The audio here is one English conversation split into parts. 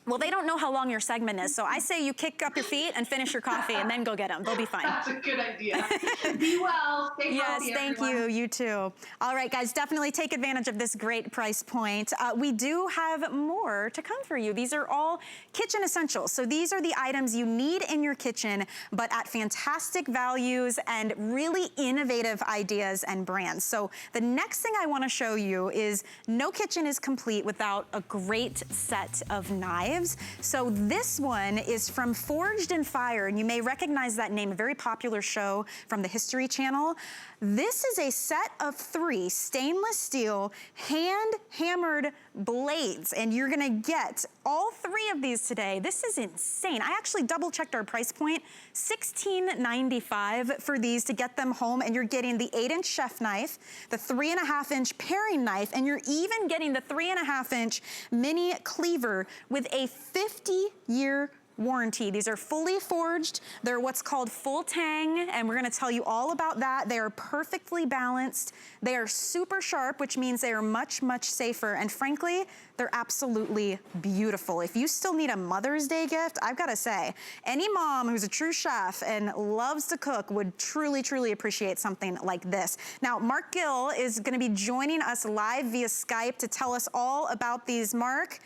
Well, they don't know how long your segment is, so I say you kick up your feet and finish your coffee and then go get them. They'll be fine. That's a good idea. Be well. Stay healthy, yes, thank everyone. you. You too. All right, guys, definitely take advantage of this great price point. We do have more to come for you. These are all kitchen essentials. So these are the items you need in your kitchen, but at fantastic values and really innovative ideas and brands. So the next thing I want to show you is no kitchen is complete without a great set of knives. So this one is from Forged in Fire, and you may recognize that name, a very popular show from the History Channel. This is a set of 3 stainless steel hand-hammered blades, and you're gonna get all 3 of these today. This is insane. I actually double-checked our price point, $16.95 for these to get them home, and you're getting the 8-inch chef knife, the 3.5-inch paring knife, and you're even getting the 3.5-inch mini cleaver with a 50-year warranty. These are fully forged. They're what's called full tang, and we're gonna tell you all about that. They are perfectly balanced. They are super sharp, which means they are much, much safer. And frankly, they're absolutely beautiful. If you still need a Mother's Day gift, I've gotta say, any mom who's a true chef and loves to cook would truly, truly appreciate something like this. Now, Mark Gill is gonna be joining us live via Skype to tell us all about these. Mark,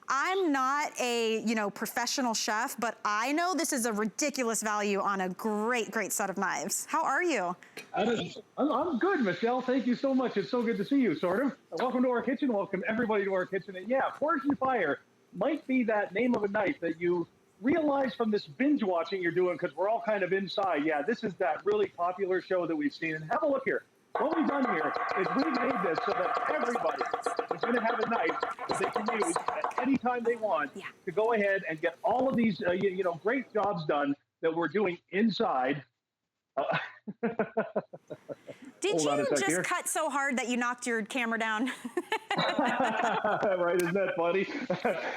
I'm not a, professional chef, but I know this is a ridiculous value on a great, great set of knives. How are you? I'm good, Michelle. Thank you so much. It's so good to see you, sort of. Welcome to our kitchen. Welcome everybody to our kitchen. And yeah, Forged in Fire might be that name of a knife that you realize from this binge watching you're doing, because we're all kind of inside. Yeah, this is that really popular show that we've seen. And have a look here. What we've done here is we've made this so that everybody is going to have a knife that they can use at any time they want to go ahead and get all of these, great jobs done that we're doing inside. Did you just cut so hard that you knocked your camera down? Right, isn't that funny?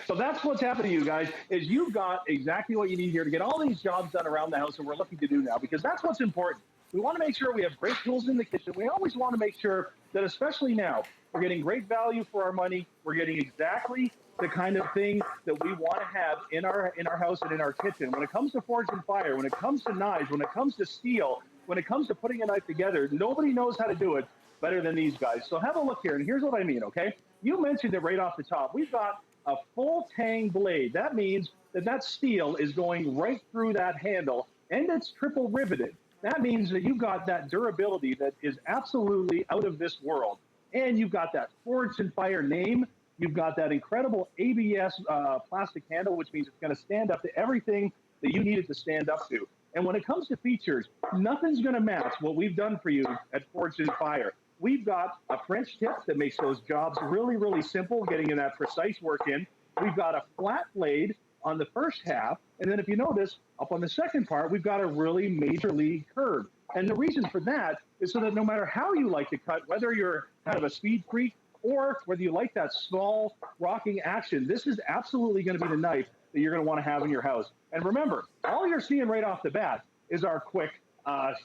So that's what's happening to you guys, is you've got exactly what you need here to get all these jobs done around the house that we're looking to do now, because that's what's important. We want to make sure we have great tools in the kitchen. We always want to make sure that, especially now, we're getting great value for our money. We're getting exactly the kind of thing that we want to have in our house and in our kitchen. When it comes to Forged in Fire, when it comes to knives, when it comes to steel, when it comes to putting a knife together, nobody knows how to do it better than these guys. So have a look here, and here's what I mean, okay? You mentioned it right off the top. We've got a full tang blade. That means that steel is going right through that handle, and it's triple riveted. That means that you've got that durability that is absolutely out of this world. And you've got that Forged in Fire name. You've got that incredible ABS plastic handle, which means it's going to stand up to everything that you need it to stand up to. And when it comes to features, nothing's going to match what we've done for you at Forged in Fire. We've got a French tip that makes those jobs really, really simple, getting in that precise work in. We've got a flat blade on the first half, and then if you notice, up on the second part, we've got a really major league curve. And the reason for that is so that no matter how you like to cut, whether you're kind of a speed freak or whether you like that small rocking action, this is absolutely going to be the knife that you're going to want to have in your house. And remember, all you're seeing right off the bat is our quick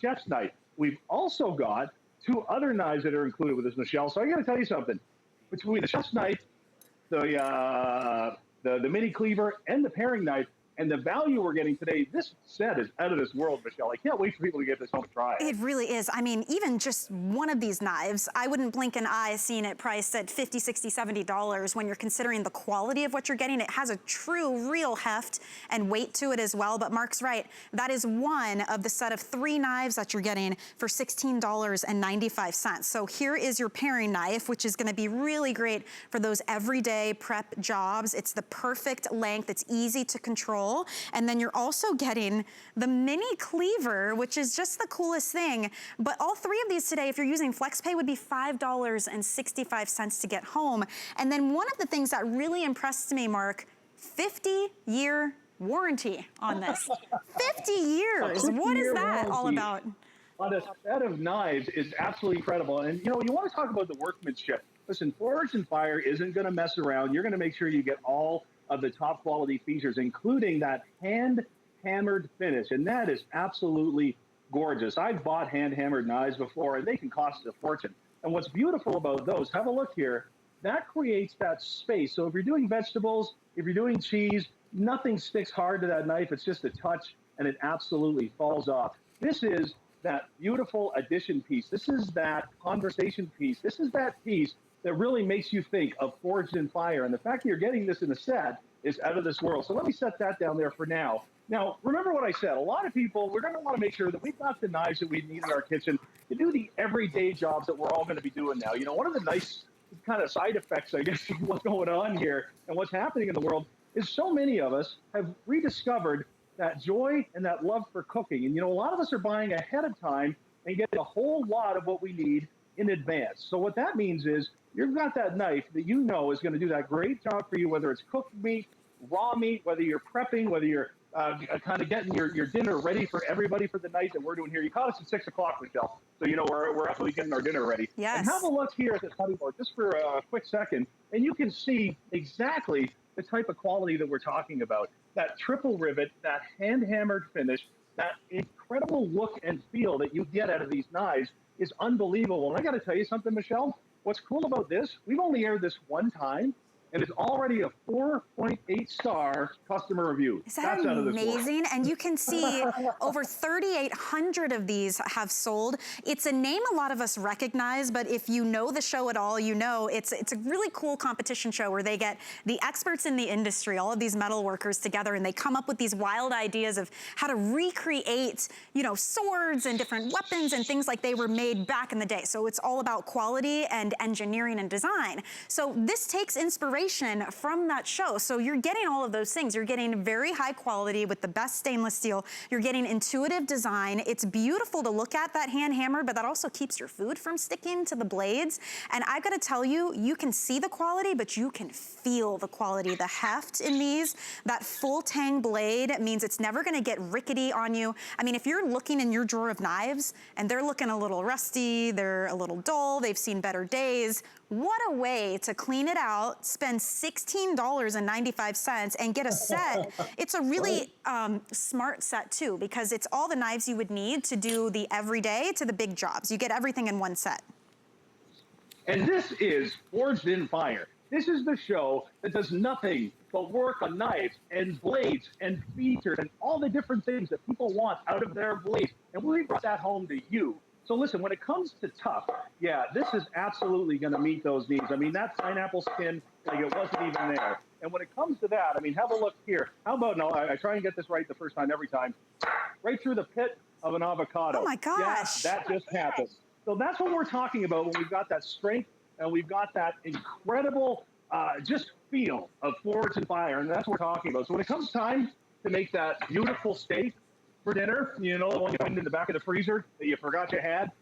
chef's knife. We've also got 2 other knives that are included with this, Michelle. So I got to tell you something. Between the chef's knife, the mini cleaver, and the paring knife, and the value we're getting today, this set is out of this world, Michelle. I can't wait for people to get this home and try it. It really is. I mean, even just one of these knives, I wouldn't blink an eye seeing it priced at $50, $60, $70 when you're considering the quality of what you're getting. It has a true, real heft and weight to it as well. But Mark's right. That is one of the set of 3 knives that you're getting for $16.95. So here is your paring knife, which is going to be really great for those everyday prep jobs. It's the perfect length. It's easy to control. And then you're also getting the mini cleaver, which is just the coolest thing. But all 3 of these today, if you're using FlexPay, would be $5.65 to get home. And then one of the things that really impressed me, Mark, 50-year warranty on this. 50 years. What is that all about? On a set of knives is absolutely incredible. And you want to talk about the workmanship. Listen, Forged in Fire isn't going to mess around. You're going to make sure you get all of the top quality features, including that hand-hammered finish. And that is absolutely gorgeous. I've bought hand-hammered knives before, and they can cost a fortune. And what's beautiful about those, have a look here, that creates that space. So if you're doing vegetables, if you're doing cheese, nothing sticks hard to that knife. It's just a touch and it absolutely falls off. This is that beautiful addition piece. This is that conversation piece. This is that piece that really makes you think of Forged in Fire. And the fact that you're getting this in the set is out of this world. So let me set that down there for now. Now, remember what I said. A lot of people, we're going to want to make sure that we've got the knives that we need in our kitchen to do the everyday jobs that we're all going to be doing now. You know, one of the nice kind of side effects, I guess, of what's going on here and what's happening in the world is so many of us have rediscovered that joy and that love for cooking. And, you know, a lot of us are buying ahead of time and getting a whole lot of what we need in advance. So what that means is you've got that knife that you know is going to do that great job for you, whether it's cooked meat, raw meat, whether you're prepping, whether you're kind of getting your dinner ready for everybody for the night that we're doing here. You caught us at 6 o'clock, Michelle. So, you know, we're actually getting our dinner ready. Yes. And have a look here at the cutting board just for a quick second, and you can see exactly the type of quality that we're talking about. That triple rivet, that hand-hammered finish, that incredible look and feel that you get out of these knives is unbelievable. And I got to tell you something, Michelle. What's cool about this, we've only aired this one time, and it's already a 4.8 star customer review. Is that amazing? And you can see over 3,800 of these have sold. It's a name a lot of us recognize, but if you know the show at all, you know it's a really cool competition show where they get the experts in the industry, all of these metal workers together, and they come up with these wild ideas of how to recreate, you know, swords and different weapons and things like they were made back in the day. So it's all about quality and engineering and design. So this takes inspiration from that show. So you're getting all of those things. You're getting very high quality with the best stainless steel. You're getting intuitive design. It's beautiful to look at, that hand hammer, but that also keeps your food from sticking to the blades. And I gotta tell you, you can see the quality, but you can feel the quality, the heft in these. That full tang blade means it's never gonna get rickety on you. I mean, if you're looking in your drawer of knives and they're looking a little rusty, they're a little dull, they've seen better days, what a way to clean it out, spend $16.95 and get a set. It's a really smart set too, because it's all the knives you would need to do the everyday to the big jobs. You get everything in one set. And this is Forged in Fire. This is the show that does nothing but work on knives and blades and features and all the different things that people want out of their blades. And we brought that home to you. So listen, when it comes to tough, yeah, this is absolutely going to meet those needs. I mean, that pineapple skin, like it wasn't even there. And when it comes to that, I mean, have a look here. How about, no, I try and get this right the first time every time. Right through the pit of an avocado. Oh my gosh. Yeah, that just happened. So that's what we're talking about when we've got that strength and we've got that incredible just feel of Forged in Fire. And that's what we're talking about. So when it comes time to make that beautiful steak for dinner, you know, the one you find in the back of the freezer that you forgot you had.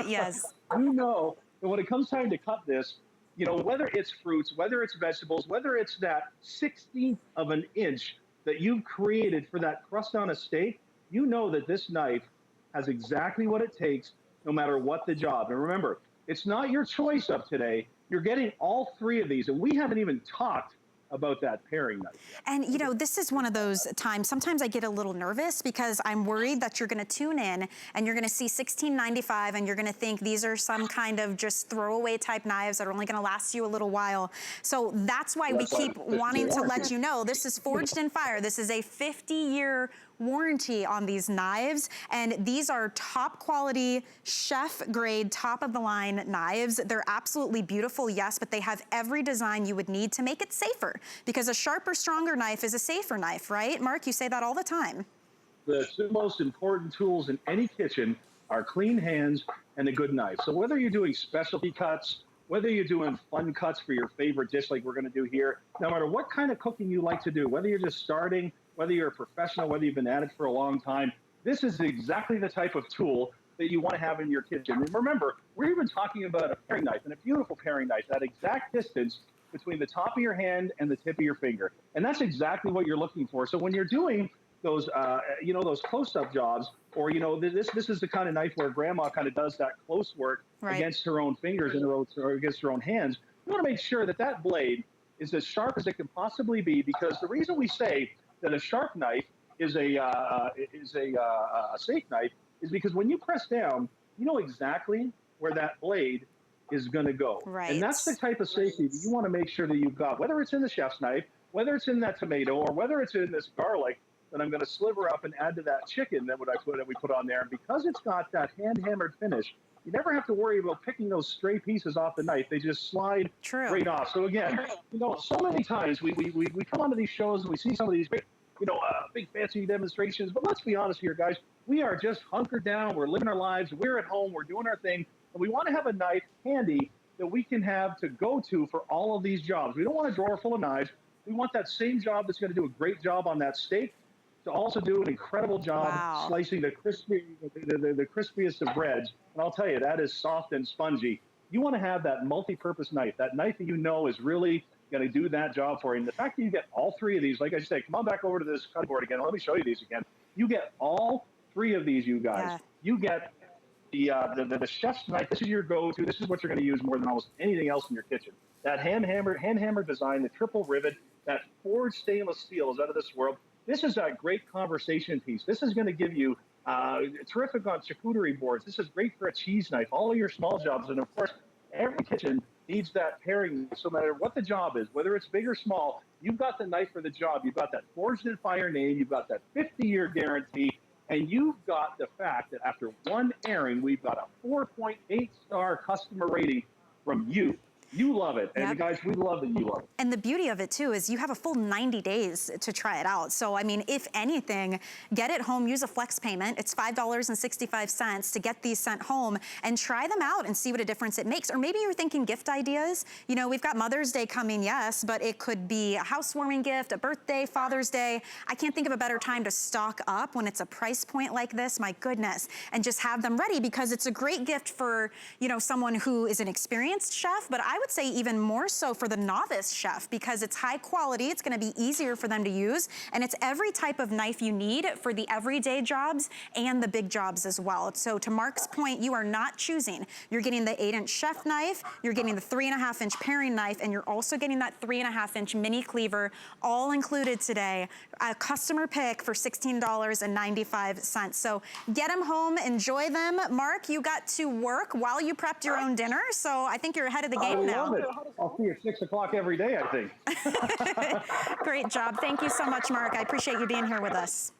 Yes. You know that when it comes time to cut this, you know, whether it's fruits, whether it's vegetables, whether it's that 16th of an inch that you've created for that crust on a steak, you know that this knife has exactly what it takes no matter what the job. And remember, it's not your choice of today. You're getting all three of these, and we haven't even talked about that paring knife. And you know, this is one of those times, sometimes I get a little nervous because I'm worried that you're gonna tune in and you're gonna see $16.95 and you're gonna think these are some kind of just throwaway type knives that are only gonna last you a little while. So that's why we keep wanting to let you know this is Forged in Fire. This is a 50-year warranty on these knives, and these are top quality, chef grade, top of the line knives. They're absolutely beautiful, yes, but they have every design you would need to make it safer, because a sharper, stronger knife is a safer knife, right? Mark, you say that all the time. The two most important tools in any kitchen are clean hands and a good knife. So whether you're doing specialty cuts, whether you're doing fun cuts for your favorite dish like we're going to do here, no matter what kind of cooking you like to do, whether you're just starting, whether you're a professional, whether you've been at it for a long time, this is exactly the type of tool that you want to have in your kitchen. And remember, we're even talking about a paring knife, and a beautiful paring knife, that exact distance between the top of your hand and the tip of your finger. And that's exactly what you're looking for. So when you're doing those, you know, those close-up jobs, or, you know, this is the kind of knife where grandma kind of does that close work against her own fingers and or against her own hands, you want to make sure that that blade is as sharp as it can possibly be, because the reason we say that a sharp knife is a safe knife is because when you press down, you know exactly where that blade is going to go. Right. And that's the type of safety that you want to make sure that you've got, whether it's in the chef's knife, whether it's in that tomato, or whether it's in this garlic that I'm going to sliver up and add to that chicken that we put on there. And because it's got that hand-hammered finish, you never have to worry about picking those stray pieces off the knife. They just slide right off. So again, so many times we come onto these shows and we see some of these great, big fancy demonstrations. But let's be honest here, guys. We are just hunkered down. We're living our lives. We're at home. We're doing our thing. And we want to have a knife handy that we can have to go to for all of these jobs. We don't want a drawer full of knives. We want that same job that's going to do a great job on that steak to also do an incredible job slicing the crispiest of breads. And I'll tell you, that is soft and spongy. You want to have that multi-purpose knife, that knife that is really going to do that job for you. And the fact that you get all three of these, like I said, come on back over to this cutting board again. Let me show you these again. You get all three of these, you guys. Yeah. You get the chef's knife. This is your go-to. This is what you're going to use more than almost anything else in your kitchen. That hand-hammered design, the triple rivet, that forged stainless steel is out of this world. This is a great conversation piece. This is going to give you terrific on charcuterie boards. This is great for a cheese knife, all of your small jobs. And of course, every kitchen needs that pairing, so no matter what the job is, whether it's big or small, you've got the knife for the job. You've got that forged in fire name. You've got that 50-year guarantee. And you've got the fact that after one airing, we've got a 4.8-star customer rating from you. You love it. And guys, we love that you love it. And the beauty of it too is you have a full 90 days to try it out. So, I mean, if anything, get it home, use a flex payment. It's $5.65 to get these sent home and try them out and see what a difference it makes. Or maybe you're thinking gift ideas. We've got Mother's Day coming, yes, but it could be a housewarming gift, a birthday, Father's Day. I can't think of a better time to stock up when it's a price point like this, my goodness, and just have them ready because it's a great gift for, someone who is an experienced chef, but I would say even more so for the novice chef because it's high quality, it's gonna be easier for them to use, and it's every type of knife you need for the everyday jobs and the big jobs as well. So to Mark's point, you are not choosing. You're getting the 8-inch chef knife, you're getting the 3.5-inch paring knife, and you're also getting that 3.5-inch mini cleaver, all included today. A customer pick for $16.95. So get them home, enjoy them. Mark, you got to work while you prepped your own dinner, so I think you're ahead of the game now. I'll see you at 6 o'clock every day, I think. Great job. Thank you so much, Mark. I appreciate you being here with us.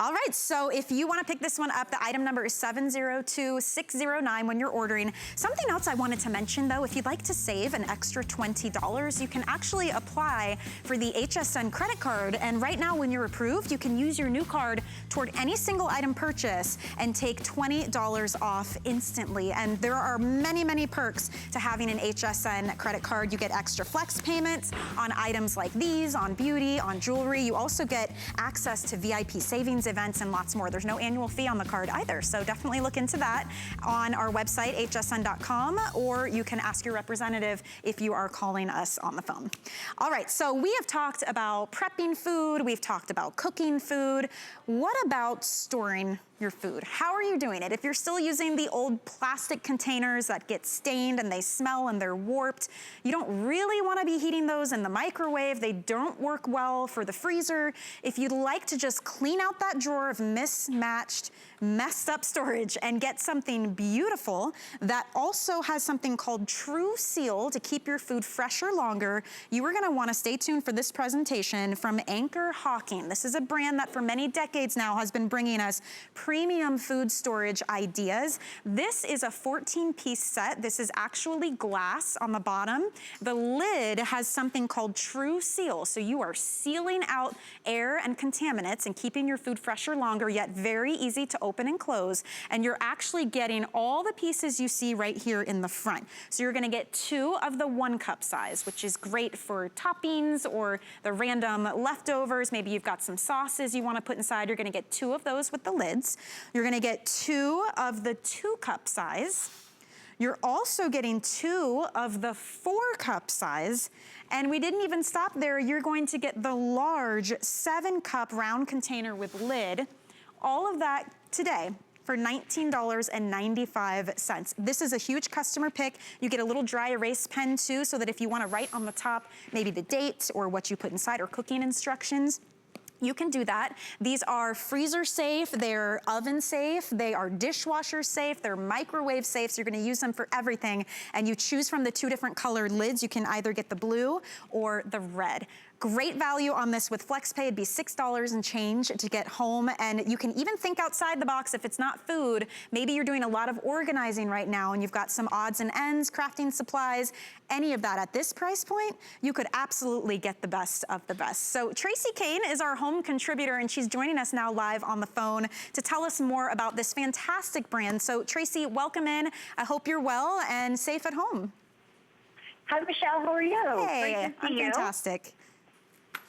All right, so if you want to pick this one up, the item number is 702609 when you're ordering. Something else I wanted to mention, though, if you'd like to save an extra $20, you can actually apply for the Hsn Credit Card. And right now, when you're approved, you can use your new card toward any single item purchase and take $20 off instantly. And there are many, many perks to having an Hsn Credit Card. You get extra flex payments on items like these, on beauty, on jewelry. You also get access to VIP savings events and lots more. There's no annual fee on the card either, so definitely look into that on our website, hsn.com, or you can ask your representative if you are calling us on the phone. All right, so we have talked about prepping food, we've talked about cooking food. What about storing your food? How are you doing it? If you're still using the old plastic containers that get stained and they smell and they're warped, you don't really want to be heating those in the microwave. They don't work well for the freezer. If you'd like to just clean out that drawer of mismatched, messed up storage and get something beautiful that also has something called True Seal to keep your food fresher longer, you are going to want to stay tuned for this presentation from Anchor Hocking. This is a brand that for many decades now has been bringing us premium food storage ideas. This is a 14-piece set. This is actually glass on the bottom. The lid has something called True Seal, so you are sealing out air and contaminants and keeping your food fresher longer, yet very easy to open and close. And you're actually getting all the pieces you see right here in the front. So you're gonna get 2 of the 1 cup size, which is great for toppings or the random leftovers. Maybe you've got some sauces you wanna put inside. You're gonna get 2 of those with the lids. You're gonna get 2 of the 2 cup size. You're also getting 2 of the 4 cup size. And we didn't even stop there. You're going to get the large 7 cup round container with lid. All of that today for $19.95. This is a huge customer pick. You get a little dry erase pen too, so that if you wanna write on the top, maybe the date or what you put inside or cooking instructions, you can do that. These are freezer safe, they're oven safe, they are dishwasher safe, they're microwave safe, so you're gonna use them for everything. And you choose from the 2 different colored lids. You can either get the blue or the red. Great value on this with FlexPay. It'd be $6 and change to get home. And you can even think outside the box if it's not food. Maybe you're doing a lot of organizing right now and you've got some odds and ends, crafting supplies, any of that. At this price point, you could absolutely get the best of the best. So Tracy Kane is our home contributor and she's joining us now live on the phone to tell us more about this fantastic brand. So Tracy, welcome in. I hope you're well and safe at home. Hi, Michelle. How are you? Hey, I'm fantastic.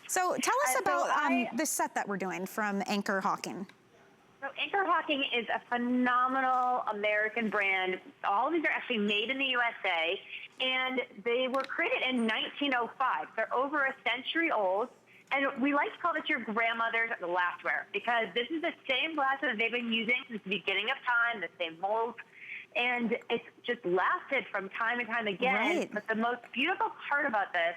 So tell us about this set that we're doing from Anchor Hocking. So Anchor Hocking is a phenomenal American brand. All of these are actually made in the USA, and they were created in 1905. They're over a century old, and we like to call this your grandmother's glassware because this is the same glass that they've been using since the beginning of time, the same mold, and it's just lasted from time and time again. Right. But the most beautiful part about this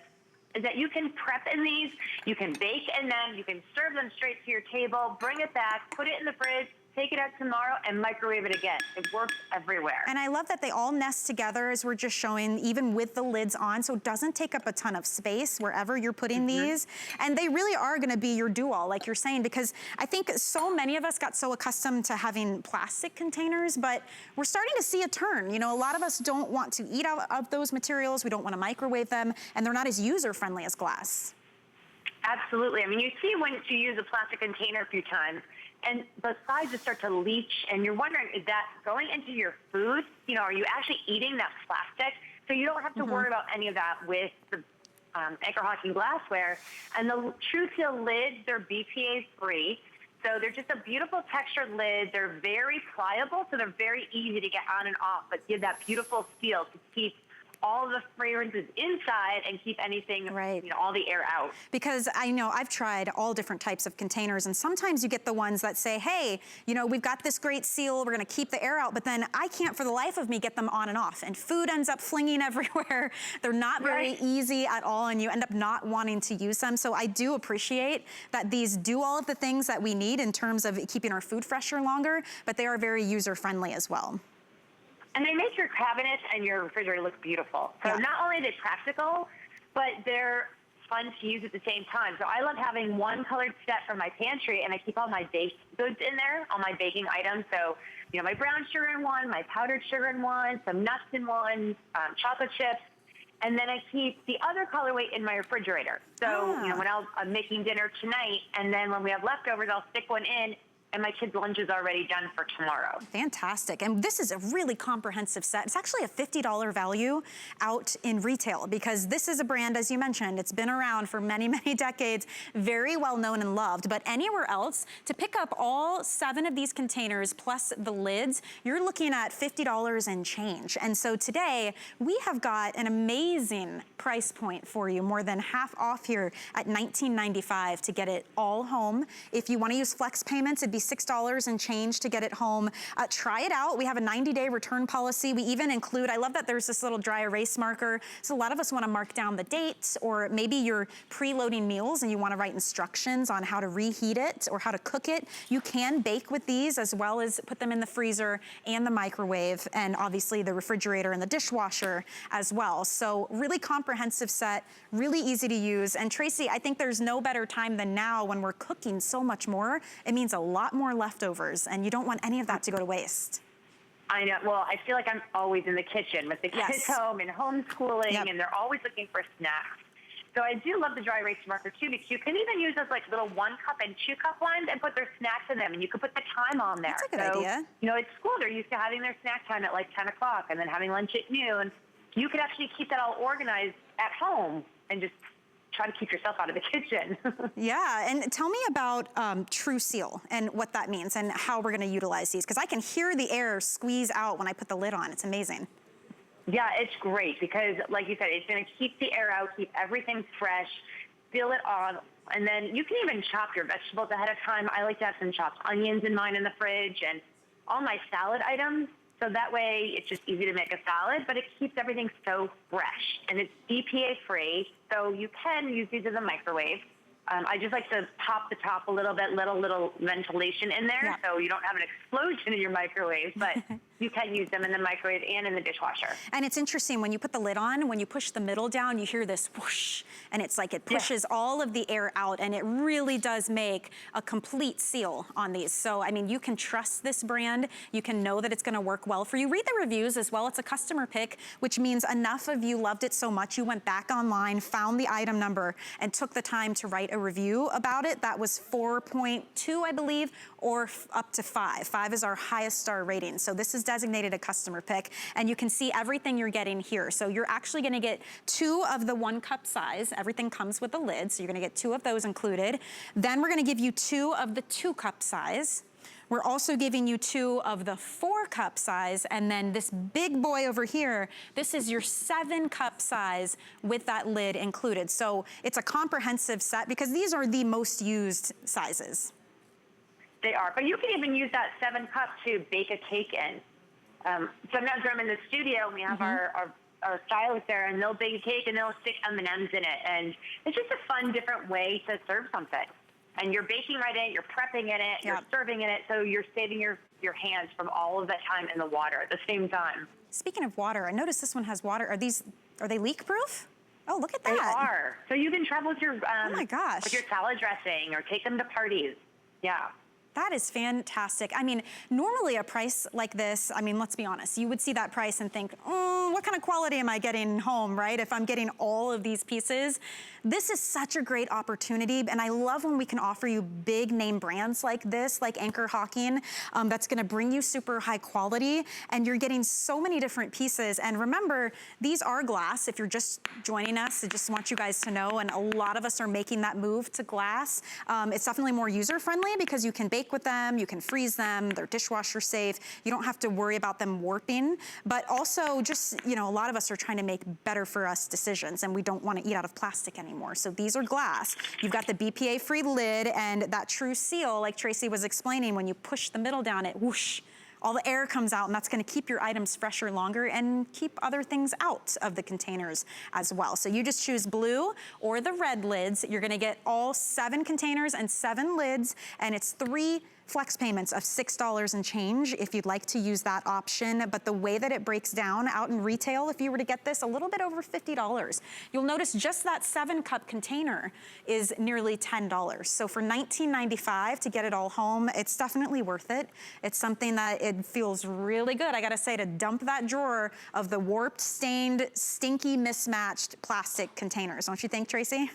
is that you can prep in these, you can bake in them, you can serve them straight to your table, bring it back, put it in the fridge, take it out tomorrow, and microwave it again. It works everywhere. And I love that they all nest together as we're just showing, even with the lids on, so it doesn't take up a ton of space wherever you're putting these. And they really are gonna be your do-all, like you're saying, because I think so many of us got so accustomed to having plastic containers, but we're starting to see a turn. You know, a lot of us don't want to eat out of those materials, we don't wanna microwave them, and they're not as user-friendly as glass. Absolutely. I mean, you see when you use a plastic container a few times, and the sides just start to leach, and you're wondering, is that going into your food? You know, are you actually eating that plastic? So you don't have to worry about any of that with the Anchor Hocking glassware. And the True Seal lids, they're BPA free. So they're just a beautiful textured lid. They're very pliable, so they're very easy to get on and off, but give that beautiful feel to keep all the fragrances inside and keep anything, you know, all the air out. Because I know I've tried all different types of containers, and sometimes you get the ones that say, hey, you know, we've got this great seal, we're gonna keep the air out, but then I can't for the life of me get them on and off, and food ends up flinging everywhere. They're not very easy at all, and you end up not wanting to use them. So I do appreciate that these do all of the things that we need in terms of keeping our food fresher longer, but they are very user-friendly as well. And they make your cabinets and your refrigerator look beautiful. So not only are they practical, but they're fun to use at the same time. So I love having one colored set for my pantry, and I keep all my baked goods in there, all my baking items. So, you know, my brown sugar in one, my powdered sugar in one, some nuts in one, chocolate chips. And then I keep the other colorway in my refrigerator. So, you know, when I'm making dinner tonight, and then when we have leftovers, I'll stick one in, and my kids' lunch is already done for tomorrow. Fantastic. And this is a really comprehensive set. It's actually a $50 value out in retail because this is a brand, as you mentioned, it's been around for many, many decades, very well known and loved. But anywhere else, to pick up all 7 of these containers plus the lids, you're looking at $50 and change. And so today, we have got an amazing price point for you, more than half off here at $19.95 to get it all home. If you want to use flex payments, it'd be $6 and change to get it home. Try it out. We have a 90-day return policy. We even include, I love that there's this little dry erase marker. So a lot of us want to mark down the dates, or maybe you're preloading meals and you want to write instructions on how to reheat it or how to cook it. You can bake with these as well as put them in the freezer and the microwave, and obviously the refrigerator and the dishwasher as well. So really comprehensive set, really easy to use. And Tracy, I think there's no better time than now when we're cooking so much more. It means a lot more leftovers, and you don't want any of that to go to waste. I know. Well, I feel like I'm always in the kitchen with the kids home and homeschooling, and they're always looking for snacks. So I do love the dry erase marker too, because you can even use those like little 1-cup and 2-cup ones and put their snacks in them, and you could put the time on there. That's a good idea. You know, at school they're used to having their snack time at like 10 o'clock and then having lunch at noon. You could actually keep that all organized at home and just try to keep yourself out of the kitchen. Yeah, and tell me about True Seal and what that means and how we're gonna utilize these, because I can hear the air squeeze out when I put the lid on. It's amazing. Yeah, it's great because, like you said, it's gonna keep the air out, keep everything fresh, seal it on, and then you can even chop your vegetables ahead of time. I like to have some chopped onions in mine in the fridge and all my salad items. So that way it's just easy to make a salad, but it keeps everything so fresh. And it's BPA free, so you can use these in the microwave. I just like to pop the top a little bit, little ventilation in there, so you don't have an explosion in your microwave, but you can use them in the microwave and in the dishwasher. And it's interesting, when you put the lid on, when you push the middle down, you hear this whoosh, and it's like it pushes all of the air out, and it really does make a complete seal on these. So, I mean, you can trust this brand. You can know that it's gonna work well for you. Read the reviews as well. It's a customer pick, which means enough of you loved it so much, you went back online, found the item number, and took the time to write a review about it. That was 4.2, I believe, or up to 5. 5 is our highest star rating. So this is designated a customer pick, and you can see everything you're getting here. So you're actually gonna get 2 of the 1 cup size. Everything comes with a lid, so you're gonna get 2 of those included. Then we're gonna give you 2 of the 2 cup size. We're also giving you 2 of the 4 cup size, and then this big boy over here, this is your 7 cup size with that lid included. So it's a comprehensive set because these are the most used sizes. They are, but you can even use that 7 cup to bake a cake in. Sometimes when I'm in the studio and we have our stylist there, and they'll bake a cake and they'll stick M&Ms in it, and it's just a fun, different way to serve something. And you're baking right in it, you're prepping in it, you're serving in it, so you're saving your hands from all of that time in the water at the same time. Speaking of water, I noticed this one has water. Are they leak proof? Oh, look at that. They are. So you can travel with your oh my gosh, with your salad dressing or take them to parties. Yeah. That is fantastic. I mean, normally a price like this, I mean, let's be honest, you would see that price and think, what kind of quality am I getting home, right? If I'm getting all of these pieces. This is such a great opportunity, and I love when we can offer you big name brands like this, like Anchor Hocking, that's gonna bring you super high quality, and you're getting so many different pieces. And remember, these are glass. If you're just joining us, I just want you guys to know, and a lot of us are making that move to glass. It's definitely more user-friendly because you can bake with them, you can freeze them, they're dishwasher safe, you don't have to worry about them warping, but also just, you know, a lot of us are trying to make better for us decisions, and we don't want to eat out of plastic anymore. So these are glass. You've got the BPA-free lid and that true seal, like Tracy was explaining, when you push the middle down, it whoosh, all the air comes out, and that's gonna keep your items fresher longer and keep other things out of the containers as well. So you just choose blue or the red lids. You're gonna get all 7 containers and 7 lids, and it's 3 flex payments of $6 and change if you'd like to use that option. But the way that it breaks down out in retail, if you were to get this, a little bit over $50. You'll notice just that 7 cup container is nearly $10. So for $19.95 to get it all home, it's definitely worth it. It's something that it feels really good, I gotta say, to dump that drawer of the warped, stained, stinky, mismatched plastic containers. Don't you think, Tracy?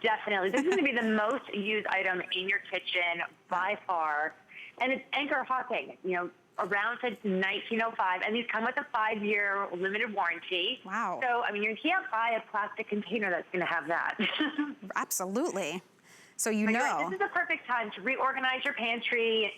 Definitely. This is going to be the most used item in your kitchen by far. And it's Anchor Hocking, you know, around since 1905. And these come with a 5-year limited warranty. Wow. So, I mean, you can't buy a plastic container that's going to have that. Absolutely. So you know. This is the perfect time to reorganize your pantry,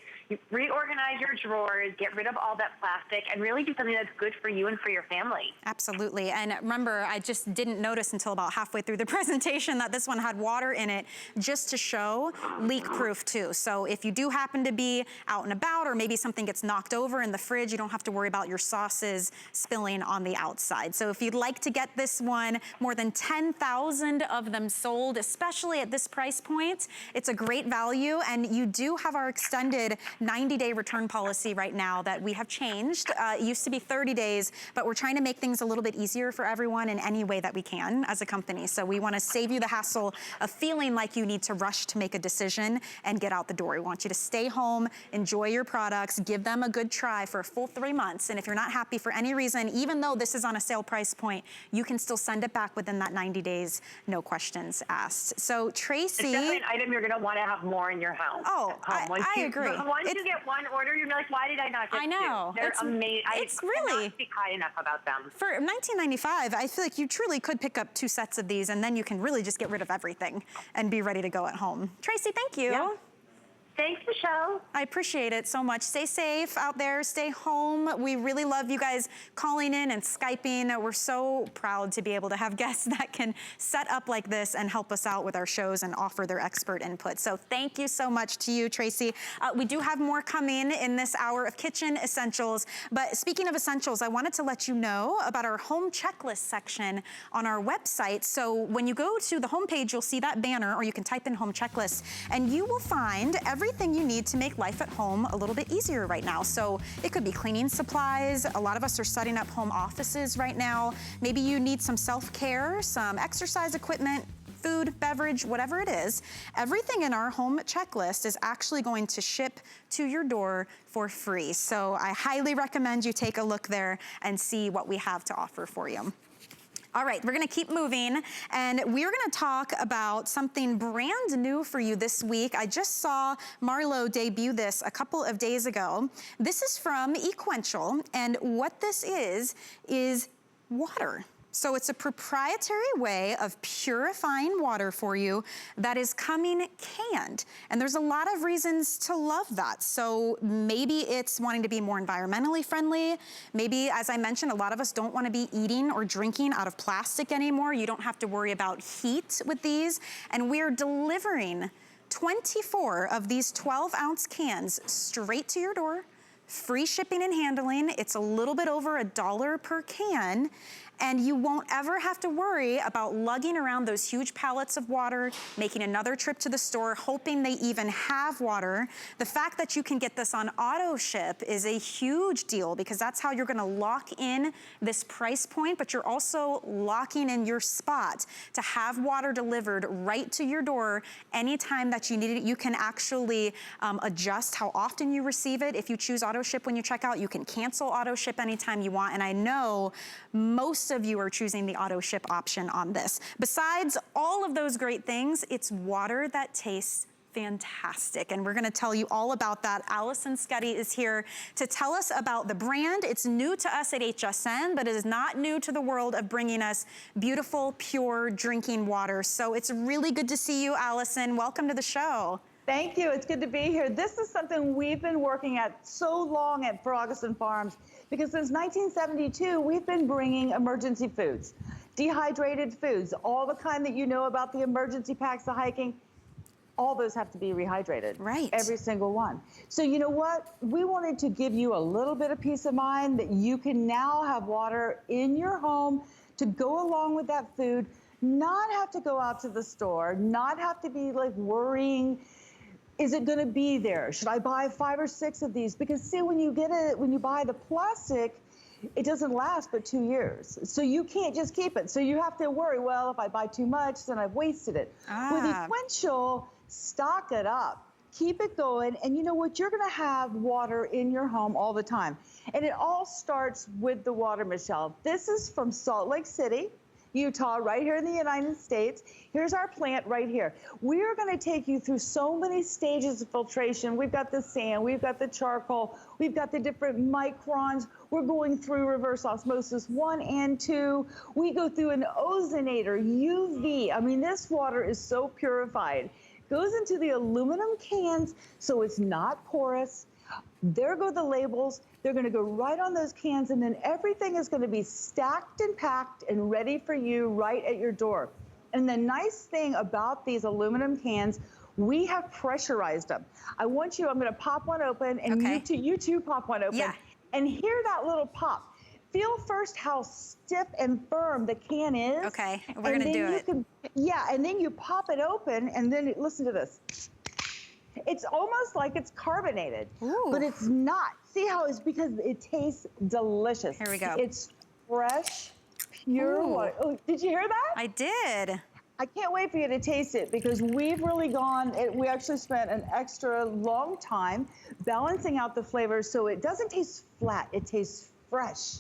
reorganize your drawers, get rid of all that plastic, and really do something that's good for you and for your family. Absolutely. And remember, I just didn't notice until about halfway through the presentation that this one had water in it, just to show leak-proof too. So if you do happen to be out and about, or maybe something gets knocked over in the fridge, you don't have to worry about your sauces spilling on the outside. So if you'd like to get this one, more than 10,000 of them sold, especially at this price point. It's a great value, and you do have our extended 90-day return policy right now that we have changed. It used to be 30 days, but we're trying to make things a little bit easier for everyone in any way that we can as a company. So we want to save you the hassle of feeling like you need to rush to make a decision and get out the door. We want you to stay home, enjoy your products, give them a good try for a full 3 months. And if you're not happy for any reason, even though this is on a sale price point, you can still send it back within that 90 days, no questions asked. So Tracy. It's definitely an item you're going to want to have more in your house. Oh, I agree. Once you get one order, you're like, why did I not get two? I know. They're amazing. It's really. I cannot speak high enough about them. For $19.95, I feel like you truly could pick up 2 sets of these, and then you can really just get rid of everything and be ready to go at home. Tracy, thank you. Yeah. Thanks, Michelle. I appreciate it so much. Stay safe out there, stay home. We really love you guys calling in and Skyping. We're so proud to be able to have guests that can set up like this and help us out with our shows and offer their expert input. So thank you so much to you, Tracy. We do have more coming in this hour of Kitchen Essentials. But speaking of essentials, I wanted to let you know about our home checklist section on our website. So when you go to the homepage, you'll see that banner, or you can type in home checklist, and you will find everything you need to make life at home a little bit easier right now. So it could be cleaning supplies. A lot of us are setting up home offices right now. Maybe you need some self-care, some exercise equipment, food, beverage, whatever it is. Everything in our home checklist is actually going to ship to your door for free. So I highly recommend you take a look there and see what we have to offer for you. All right, we're gonna keep moving, and we're gonna talk about something brand new for you this week. I just saw Marlo debut this a couple of days ago. This is from Equential, and what this is water. So it's a proprietary way of purifying water for you that is coming canned. And there's a lot of reasons to love that. So maybe it's wanting to be more environmentally friendly. Maybe, as I mentioned, a lot of us don't want to be eating or drinking out of plastic anymore. You don't have to worry about heat with these. And we're delivering 24 of these 12-ounce cans straight to your door. Free shipping and handling. It's a little bit over $1 per can. And you won't ever have to worry about lugging around those huge pallets of water, making another trip to the store, hoping they even have water. The fact that you can get this on auto ship is a huge deal, because that's how you're gonna lock in this price point, but you're also locking in your spot to have water delivered right to your door anytime that you need it. You can actually adjust how often you receive it. If you choose auto ship when you check out, you can cancel auto ship anytime you want. And I know most of you are choosing the auto ship option on this. Besides all of those great things, it's water that tastes fantastic. And we're gonna tell you all about that. Hsn Credit is here to tell us about the brand. It's new to us at HSN, but it is not new to the world of bringing us beautiful, pure drinking water. So it's really good to see you, Hsn. Welcome to the show. Thank you. It's good to be here. This is something we've been working at so long at Ferguson Farms, because since 1972, we've been bringing emergency foods, dehydrated foods, all the kind that you know about the emergency packs, the hiking, all those have to be rehydrated. Right. Every single one. So you know what? We wanted to give you a little bit of peace of mind that you can now have water in your home to go along with that food, not have to go out to the store, not have to be like worrying, is it going to be there? Should I buy 5 or 6 of these? Because see, when you buy the plastic, it doesn't last but 2 years. So you can't just keep it. So you have to worry, well, if I buy too much, then I've wasted it. With Equential, stock it up. Keep it going. And you know what? You're going to have water in your home all the time. And it all starts with the water, Michelle. This is from Salt Lake City, Utah, right here in the United States. Here's our plant right here. We are going to take you through so many stages of filtration. We've got the sand, we've got the charcoal, we've got the different microns. We're going through reverse osmosis 1 and 2. We go through an ozonator, UV. I mean, this water is so purified. Goes into the aluminum cans, so it's not porous. There go the labels. They're going to go right on those cans, and then everything is going to be stacked and packed and ready for you right at your door. And the nice thing about these aluminum cans, we have pressurized them. I'm going to pop one open, and you too pop one open. Yeah. And hear that little pop. Feel first how stiff and firm the can is. Okay, we're going to do it. And then you pop it open, and then listen to this. It's almost like it's carbonated, but it's not. See how it's, because it tastes delicious. Here we go. It's fresh, pure water. Oh, did you hear that? I did. I can't wait for you to taste it, because we've really we actually spent an extra long time balancing out the flavors so it doesn't taste flat. It tastes fresh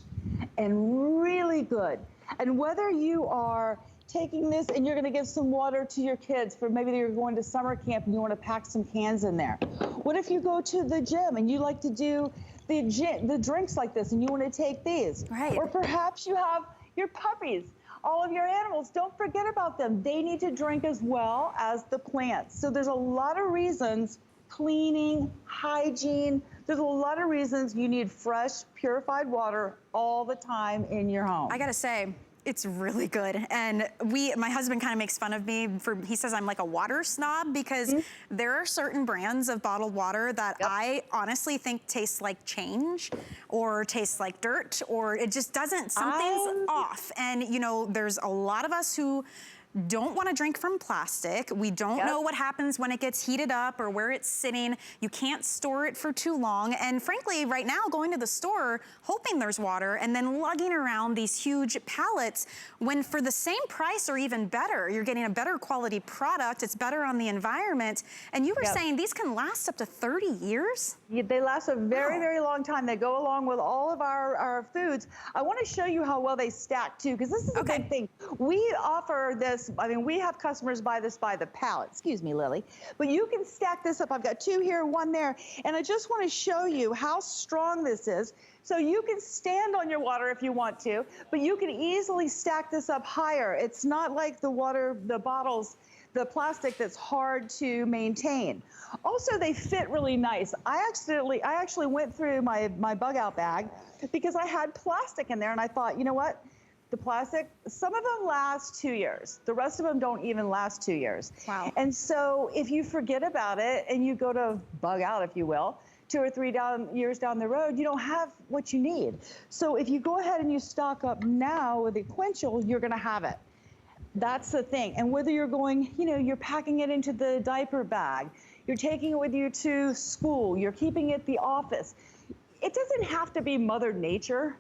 and really good. And whether you are taking this and you're going to give some water to your kids, for maybe you're going to summer camp and you want to pack some cans in there. What if you go to the gym and you like to do the drinks like this and you want to take these? Right. Or perhaps you have your puppies, all of your animals. Don't forget about them. They need to drink as well as the plants. So there's a lot of reasons cleaning, hygiene. There's a lot of reasons you need fresh, purified water all the time in your home. I gotta say, it's really good. And my husband kind of makes fun of me he says I'm like a water snob because there are certain brands of bottled water that I honestly think taste like change or tastes like dirt, or it just doesn't, something's off. And you know, there's a lot of us who don't want to drink from plastic. We don't know what happens when it gets heated up or where it's sitting. You can't store it for too long. And frankly, right now, going to the store, hoping there's water, and then lugging around these huge pallets, when for the same price or even better, you're getting a better quality product, it's better on the environment. And you were saying these can last up to 30 years? Yeah, they last a very, very long time. They go along with all of our foods. I want to show you how well they stack too, because this is a big thing. We offer this, I mean, we have customers buy this by the pallet. Excuse me, Lily. But you can stack this up. I've got 2 here, 1 there. And I just want to show you how strong this is. So you can stand on your water if you want to, but you can easily stack this up higher. It's not like the water, the bottles, the plastic that's hard to maintain. Also, they fit really nice. I actually went through my bug out bag because I had plastic in there, and I thought, you know what? The plastic, some of them last 2 years. The rest of them don't even last 2 years. Wow. And so if you forget about it and you go to bug out, if you will, 2 or 3 years down the road, you don't have what you need. So if you go ahead and you stock up now with Equential, you're gonna have it. That's the thing. And whether you're going, you know, you're packing it into the diaper bag, you're taking it with you to school, you're keeping it at the office. It doesn't have to be Mother Nature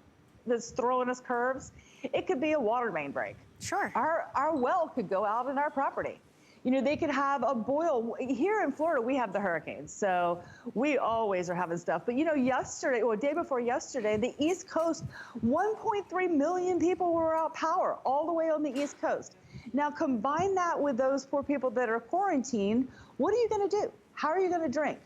that's throwing us curves. It could be a water main break. Sure. Our well could go out in our property. You know, they could have a boil. Here in Florida, we have the hurricanes, so we always are having stuff. But you know, yesterday, or day before yesterday, the East Coast, 1.3 million people were without power all the way on the East Coast. Now combine that with those poor people that are quarantined, what are you gonna do? How are you gonna drink?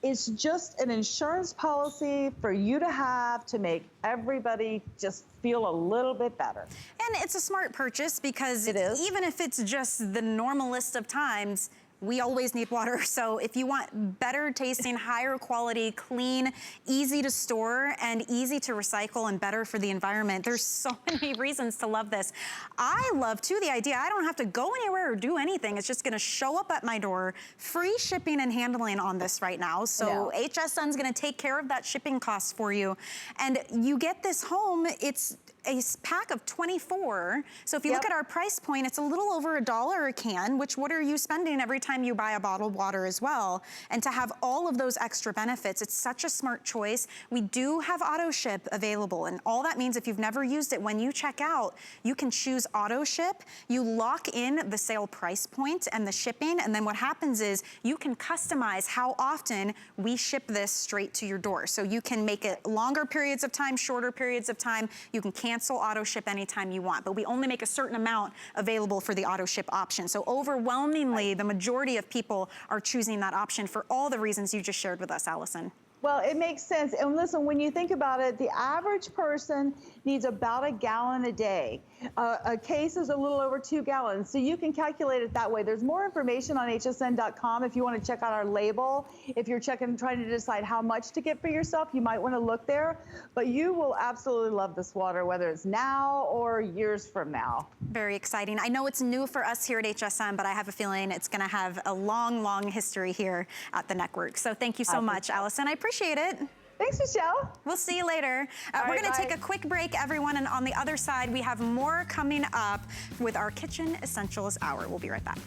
It's just an insurance policy for you to have to make everybody just feel a little bit better. And it's a smart purchase because It is. even if it's just the normal list of times, we always need water. So if you want better tasting, higher quality, clean, easy to store, and easy to recycle and better for the environment, there's so many reasons to love this. I love too the idea I don't have to go anywhere or do anything. It's just gonna show up at my door. Free shipping and handling on this right now. So HSN's gonna take care of that shipping cost for you. And you get this home, it's a pack of 24. So if you look at our price point, it's a little over $1 a can, which what are you spending every time you buy a bottled water as well? And to have all of those extra benefits, it's such a smart choice. We do have auto ship available. And all that means if you've never used it, when you check out, you can choose auto ship. You lock in the sale price point and the shipping. And then what happens is you can customize how often we ship this straight to your door. So you can make it longer periods of time, shorter periods of time. You can cancel auto ship anytime you want, but we only make a certain amount available for the auto ship option. So overwhelmingly, the majority of people are choosing that option for all the reasons you just shared with us, Allison. Well, it makes sense. And listen, when you think about it, the average person needs about 1 gallon a day. A case is a little over 2 gallons. So you can calculate it that way. There's more information on hsn.com if you want to check out our label. If you're trying to decide how much to get for yourself, you might want to look there. But you will absolutely love this water, whether it's now or years from now. Very exciting. I know it's new for us here at HSN, but I have a feeling it's going to have a long, long history here at the network. So thank you so much, Allison. I appreciate it. Thanks, Michelle. We'll see you later. We're going to take a quick break, everyone, and on the other side, we have more coming up with our Kitchen Essentials Hour. We'll be right back.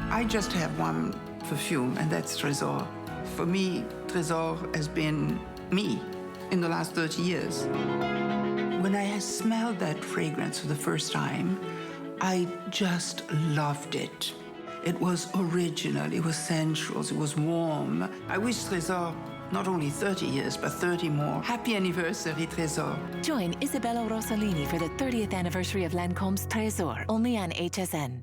I just have one perfume, and that's Trésor. For me, Trésor has been me in the last 30 years. When I smelled that fragrance for the first time, I just loved it. It was original, it was sensual, it was warm. I wish Trésor not only 30 years, but 30 more. Happy anniversary, Trésor. Join Isabella Rossellini for the 30th anniversary of Lancome's Trésor, only on HSN.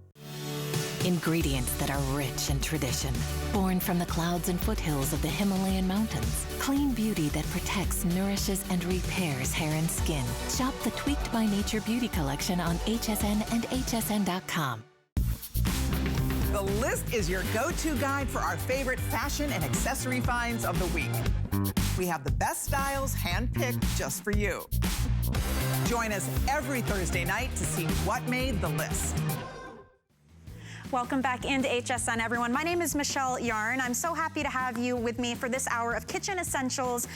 Ingredients that are rich in tradition, born from the clouds and foothills of the Himalayan mountains. Clean beauty that protects, nourishes, and repairs hair and skin. Shop the Tweaked by Nature Beauty Collection on HSN and hsn.com. The The List is your go-to guide for our favorite fashion and accessory finds of the week. We have the best styles handpicked just for you. Join us every Thursday night to see what made the list. Welcome back into HSN, everyone. My name is Michelle Yarn. I'm so happy to have you with me for this hour of Kitchen Essentials.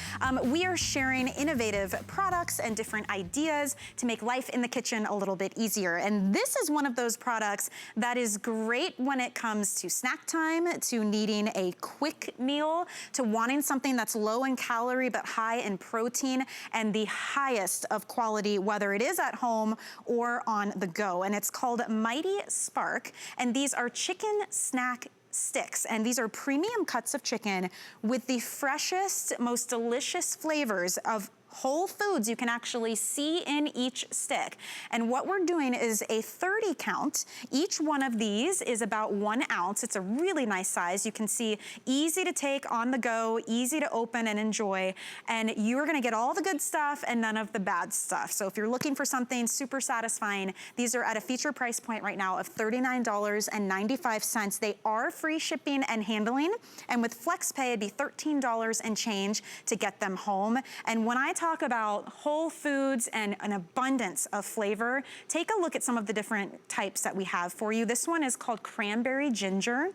We are sharing innovative products and different ideas to make life in the kitchen a little bit easier. And this is one of those products that is great when it comes to snack time, to needing a quick meal, to wanting something that's low in calorie but high in protein and the highest of quality, whether it is at home or on the go. And it's called Mighty Spark. And these are chicken snack sticks, and these are premium cuts of chicken with the freshest, most delicious flavors of whole foods you can actually see in each stick. And what we're doing is a 30 count. Each one of these is about 1 ounce. It's a really nice size. You can see easy to take on the go, easy to open and enjoy. And you're gonna get all the good stuff and none of the bad stuff. So if you're looking for something super satisfying, these are at a feature price point right now of $39.95. They are free shipping and handling. And with FlexPay, it'd be $13 and change to get them home. And when I talk about whole foods and an abundance of flavor, take a look at some of the different types that we have for you. This one is called Cranberry Ginger.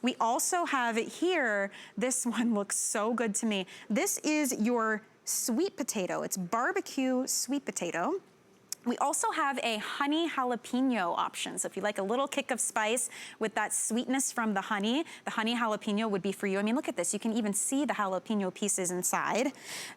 We also have it here. This one looks so good to me. This is your sweet potato. It's barbecue sweet potato. We also have a honey jalapeno option. So if you like a little kick of spice with that sweetness from the honey jalapeno would be for you. I mean, look at this. You can even see the jalapeno pieces inside.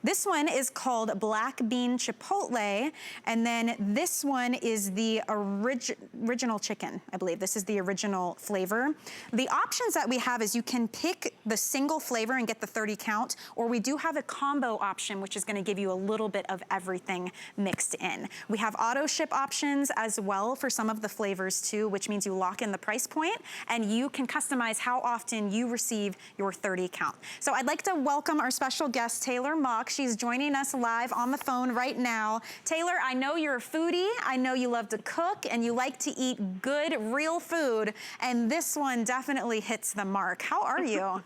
This one is called black bean chipotle. And then this one is the original chicken, I believe. This is the original flavor. The options that we have is you can pick the single flavor and get the 30 count, or we do have a combo option, which is gonna give you a little bit of everything mixed in. We have auto ship options as well for some of the flavors too, which means you lock in the price point and you can customize how often you receive your 30 count. So I'd like to welcome our special guest, Taylor Mock. She's joining us live on the phone right now. Taylor, I know you're a foodie. I know you love to cook and you like to eat good, real food. And this one definitely hits the mark. How are you?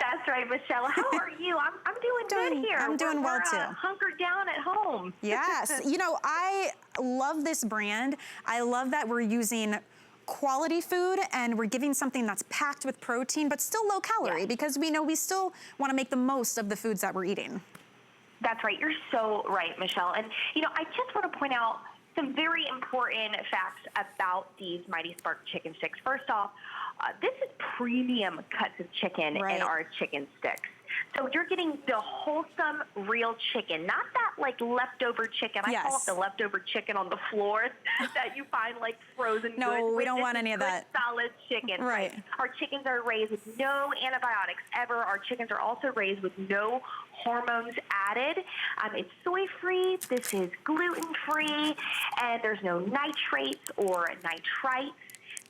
That's right, Michelle. How are you? I'm doing good here. I'm doing well too. Hunkered down at home. Yes. You know, I love this brand. I love that we're using quality food and we're giving something that's packed with protein, but still low calorie, because we know we still want to make the most of the foods that we're eating. That's right. You're so right, Michelle. And, you know, I just want to point out some very important facts about these Mighty Spark chicken sticks. First off, this is premium cuts of chicken in our chicken sticks. So you're getting the wholesome, real chicken, not that like leftover chicken. I call it the leftover chicken on the floor that you find like frozen goods. No, we don't want any of that. Solid chicken. Right. Our chickens are raised with no antibiotics ever. Our chickens are also raised with no hormones added. It's soy-free. This is gluten-free, and there's no nitrates or nitrites.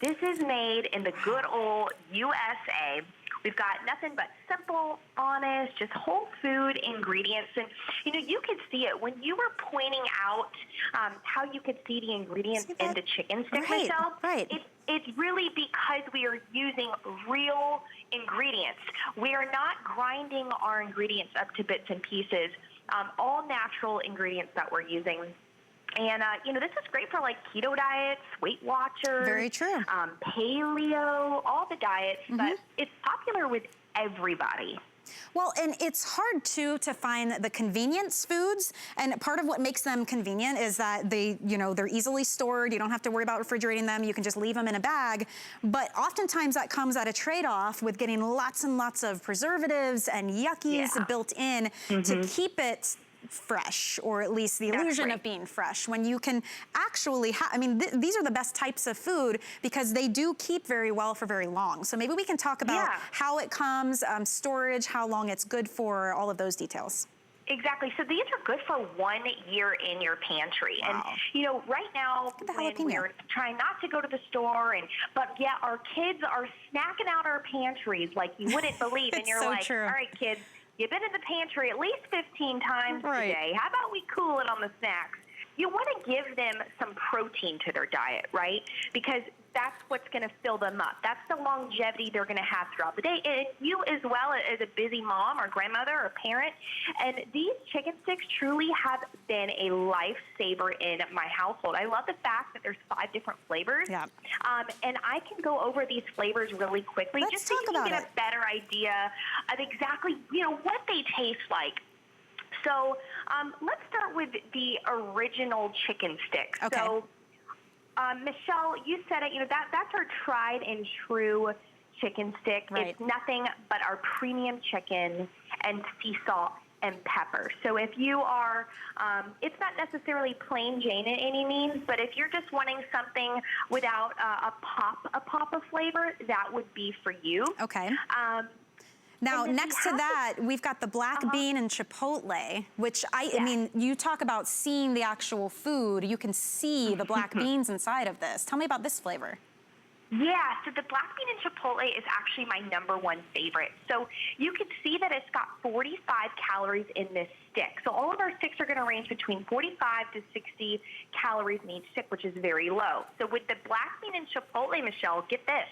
This is made in the good old USA. We've got nothing but simple, honest, just whole food ingredients. And, you know, you could see it when you were pointing out how you could see the ingredients in the chicken stick, Michelle. It's really because we are using real ingredients. We are not grinding our ingredients up to bits and pieces. All natural ingredients that we're using. And, you know, this is great for, like, keto diets, Weight Watchers. Very true. Paleo, all the diets, but it's popular with everybody. Well, and it's hard, too, to find the convenience foods. And part of what makes them convenient is that they, you know, they're easily stored. You don't have to worry about refrigerating them. You can just leave them in a bag. But oftentimes that comes at a trade-off with getting lots and lots of preservatives and yuckies built in to keep it fresh, or at least the illusion of being fresh, when you can actually I mean, these are the best types of food because they do keep very well for very long. So maybe we can talk about how it comes, storage, how long it's good for, all of those details. Exactly. So these are good for 1 year in your pantry. And, you know, right now, when we're trying not to go to the store, but yet our kids are snacking out our pantries like you wouldn't believe. And you're like, all right, kids, you've been in the pantry at least 15 times today. How about we cool it on the snacks? you want to give them some protein to their diet, right? Because that's what's going to fill them up. That's the longevity they're going to have throughout the day. And you as well as a busy mom or grandmother or parent. And these chicken sticks truly have been a lifesaver in my household. I love the fact that there's 5 different flavors. Yeah. And I can go over these flavors really quickly just so you can get a better idea of exactly, what they taste like. So let's start with the original chicken stick. Okay. So, Michelle, you said it, that's our tried and true chicken stick. Right. It's nothing but our premium chicken and sea salt and pepper. So if you are, it's not necessarily plain Jane in any means, but if you're just wanting something without a pop of flavor, that would be for you. Okay. Now, next to that, we've got the black bean and chipotle, which I mean, you talk about seeing the actual food. You can see the black beans inside of this. Tell me about this flavor. Yeah, so the black bean and chipotle is actually my #1 favorite. So you can see that it's got 45 calories in this stick. So all of our sticks are going to range between 45 to 60 calories in each stick, which is very low. So with the black bean and chipotle, Michelle, get this.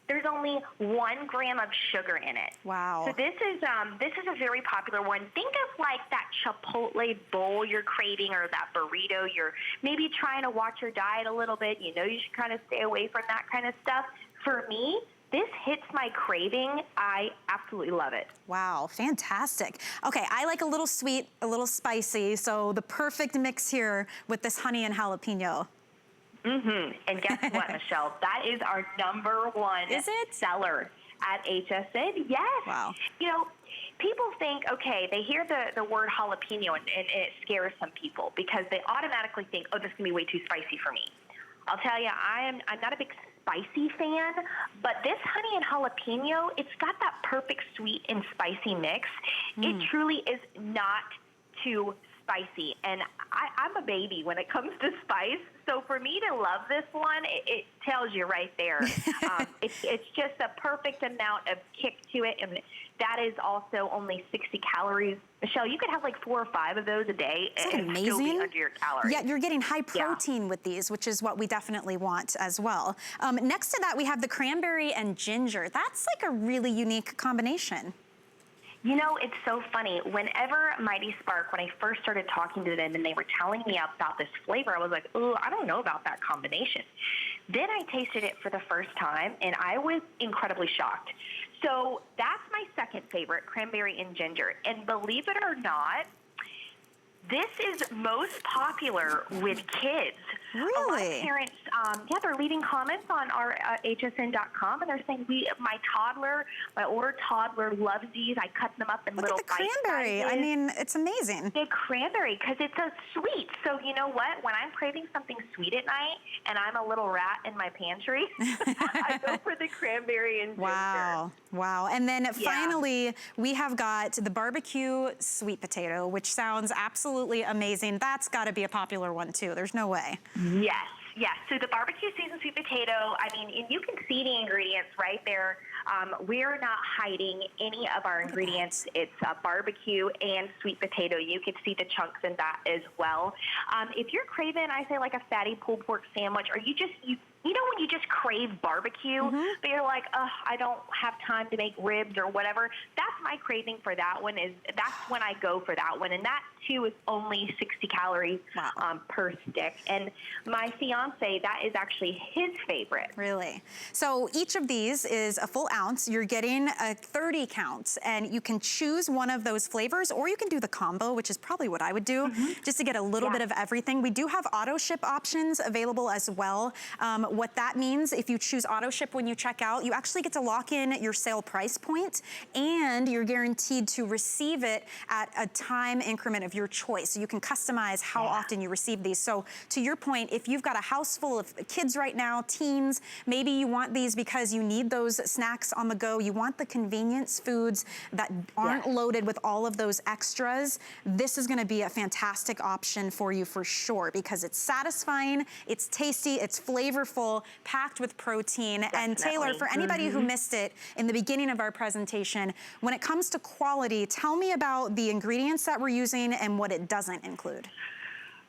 There's only 1 gram of sugar in it. Wow. So this is a very popular one. Think of like that Chipotle bowl you're craving or that burrito. You're maybe trying to watch your diet a little bit. You should kind of stay away from that kind of stuff. For me, this hits my craving. I absolutely love it. Wow, fantastic. Okay, I like a little sweet, a little spicy, so the perfect mix here with this honey and jalapeno. And guess what, Michelle? That is our #1 seller at HSN. Yes. Wow. People think, okay, they hear the word jalapeno and it scares some people because they automatically think, oh, this is going to be way too spicy for me. I'll tell you, I'm not a big spicy fan, but this honey and jalapeno, it's got that perfect sweet and spicy mix. It truly is not too spicy. And I'm a baby when it comes to spice. So for me to love this one, it tells you right there. It's just a perfect amount of kick to it. And that is also only 60 calories. Michelle, you could have like 4 or 5 of those a day and still be under your calories. Yeah, you're getting high protein with these, which is what we definitely want as well. Next to that, we have the cranberry and ginger. That's like a really unique combination. It's so funny. Whenever Mighty Spark, when I first started talking to them and they were telling me about this flavor, I was like, oh, I don't know about that combination. Then I tasted it for the first time, and I was incredibly shocked. So that's my second favorite, cranberry and ginger. And believe it or not, this is most popular with kids. Really? A lot of parents, they're leaving comments on our hsn.com, and they're saying, my older toddler loves these. I cut them up in little bite sizes. Look at the cranberry. I mean, it's amazing. The cranberry, because it's a sweet. So you know what? When I'm craving something sweet at night, and I'm a little rat in my pantry, I go for the cranberry and ginger. Wow. And then finally, we have got the barbecue sweet potato, which sounds absolutely amazing. That's got to be a popular one, too. There's no way. Yes. So the barbecue seasoned sweet potato, I mean, and you can see the ingredients right there. We're not hiding any of our ingredients. It's barbecue and sweet potato. You can see the chunks in that as well. If you're craving, I say like a fatty pulled pork sandwich, or you know when you just crave barbecue, but you're like, I don't have time to make ribs or whatever. That's my craving for that one. That's when I go for that one. And that, too, is only 60 calories per stick. And my fiance, that is actually his favorite. Really? So each of these is a full ounce. You're getting a 30 counts, and you can choose one of those flavors, or you can do the combo, which is probably what I would do, just to get a little bit of everything. We do have auto ship options available as well. What that means, if you choose auto ship when you check out, you actually get to lock in your sale price point, and you're guaranteed to receive it at a time increment of your choice. So you can customize how often you receive these. So to your point, if you've got a house full of kids right now, teens, maybe you want these because you need those snacks on the go. You want the convenience foods that aren't loaded with all of those extras. This is going to be a fantastic option for you for sure, because it's satisfying, it's tasty, it's flavorful, packed with protein. And Taylor, for anybody who missed it in the beginning of our presentation, when it comes to quality, tell me about the ingredients that we're using and what it doesn't include.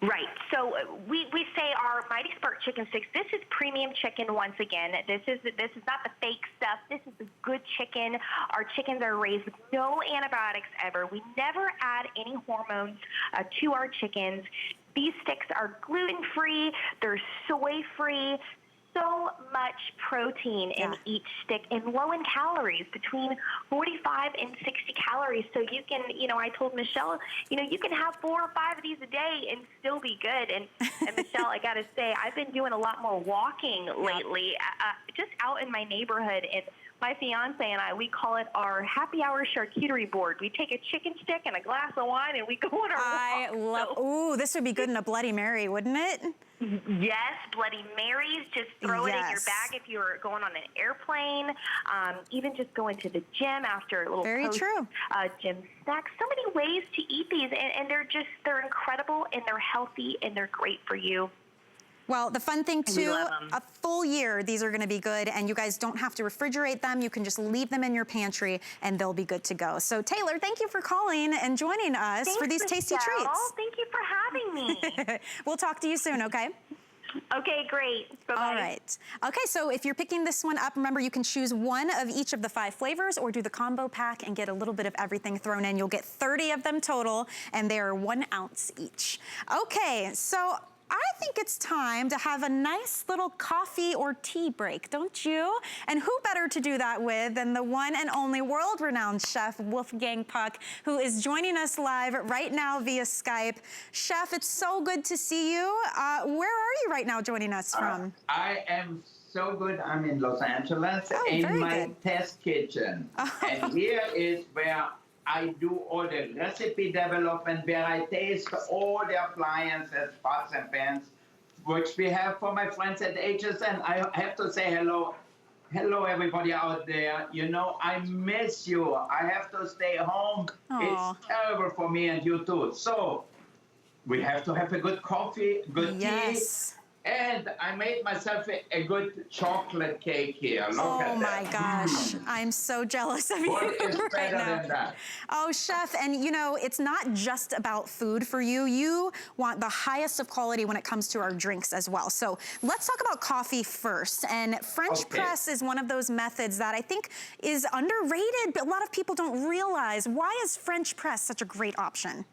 Right. So we say our Mighty Spark chicken sticks. This is premium chicken once again. This is not the fake stuff. This is the good chicken. Our chickens are raised with no antibiotics ever. We never add any hormones to our chickens. These sticks are gluten-free. They're soy-free. So much protein in each stick and low in calories, between 45 and 60 calories. So you can, I told Michelle, you can have 4 or 5 of these a day and still be good. And Michelle, I got to say, I've been doing a lot more walking lately, just out in my neighborhood. And my fiance and I, we call it our happy hour charcuterie board. We take a chicken stick and a glass of wine and we go on our walk. I love, ooh, this would be good in a Bloody Mary, wouldn't it? Yes, Bloody Marys. Just throw it in your bag if you're going on an airplane. Even just going to the gym after a little gym snack. So many ways to eat these, and they're incredible, and they're healthy, and they're great for you. Well, the fun thing too, a full year, these are gonna be good, and you guys don't have to refrigerate them. You can just leave them in your pantry and they'll be good to go. So Taylor, thank you for calling and joining us for these tasty treats. Oh, thank you for having me. We'll talk to you soon, okay? Okay, great. Bye-bye. All right. Okay, so if you're picking this one up, remember you can choose one of each of the 5 flavors or do the combo pack and get a little bit of everything thrown in. You'll get 30 of them total, and they are 1 ounce each. Okay, so I think it's time to have a nice little coffee or tea break, don't you? And who better to do that with than the one and only world-renowned chef Wolfgang Puck, who is joining us live right now via Skype. Chef, it's so good to see you. Where are you right now joining us from? I am so good. I'm in Los Angeles in my test kitchen. And here is where I do all the recipe development, where I taste all the appliances, pots and pans, which we have for my friends at HSN. I have to say hello everybody out there. I miss you. I have to stay home. Aww. It's terrible for me and you too. So we have to have a good coffee, good tea. And I made myself a good chocolate cake here. Look at that. Oh my gosh, I'm so jealous of you What is right better now. than that? Oh, Chef, and it's not just about food for you. You want the highest of quality when it comes to our drinks as well. So let's talk about coffee first. And French press is one of those methods that I think is underrated, but a lot of people don't realize. Why is French press such a great option?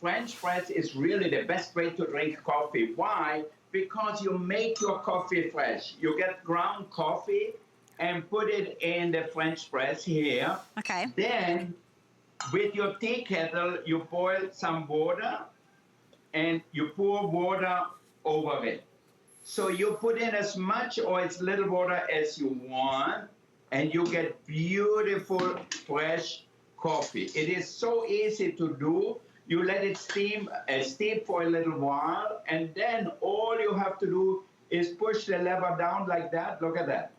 French press is really the best way to drink coffee. Why? Because you make your coffee fresh. You get ground coffee and put it in the French press here. Okay. Then, with your tea kettle, you boil some water and you pour water over it. So you put in as much or as little water as you want, and you get beautiful, fresh coffee. It is so easy to do. You let it steam for a little while, and then all you have to do is push the lever down like that. Look at that.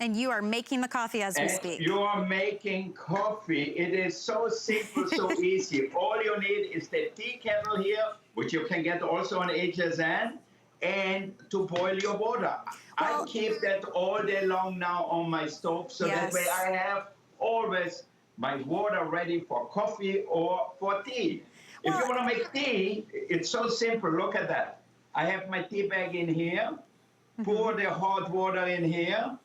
And you are making the coffee as we speak. You are making coffee. It is so simple, so easy. All you need is the tea kettle here, which you can get also on HSN, and to boil your water. I keep that all day long now on my stove, so that way I have always my water ready for coffee or for tea. If you want to make tea, it's so simple. Look at that. I have my tea bag in here. Pour the hot water in here.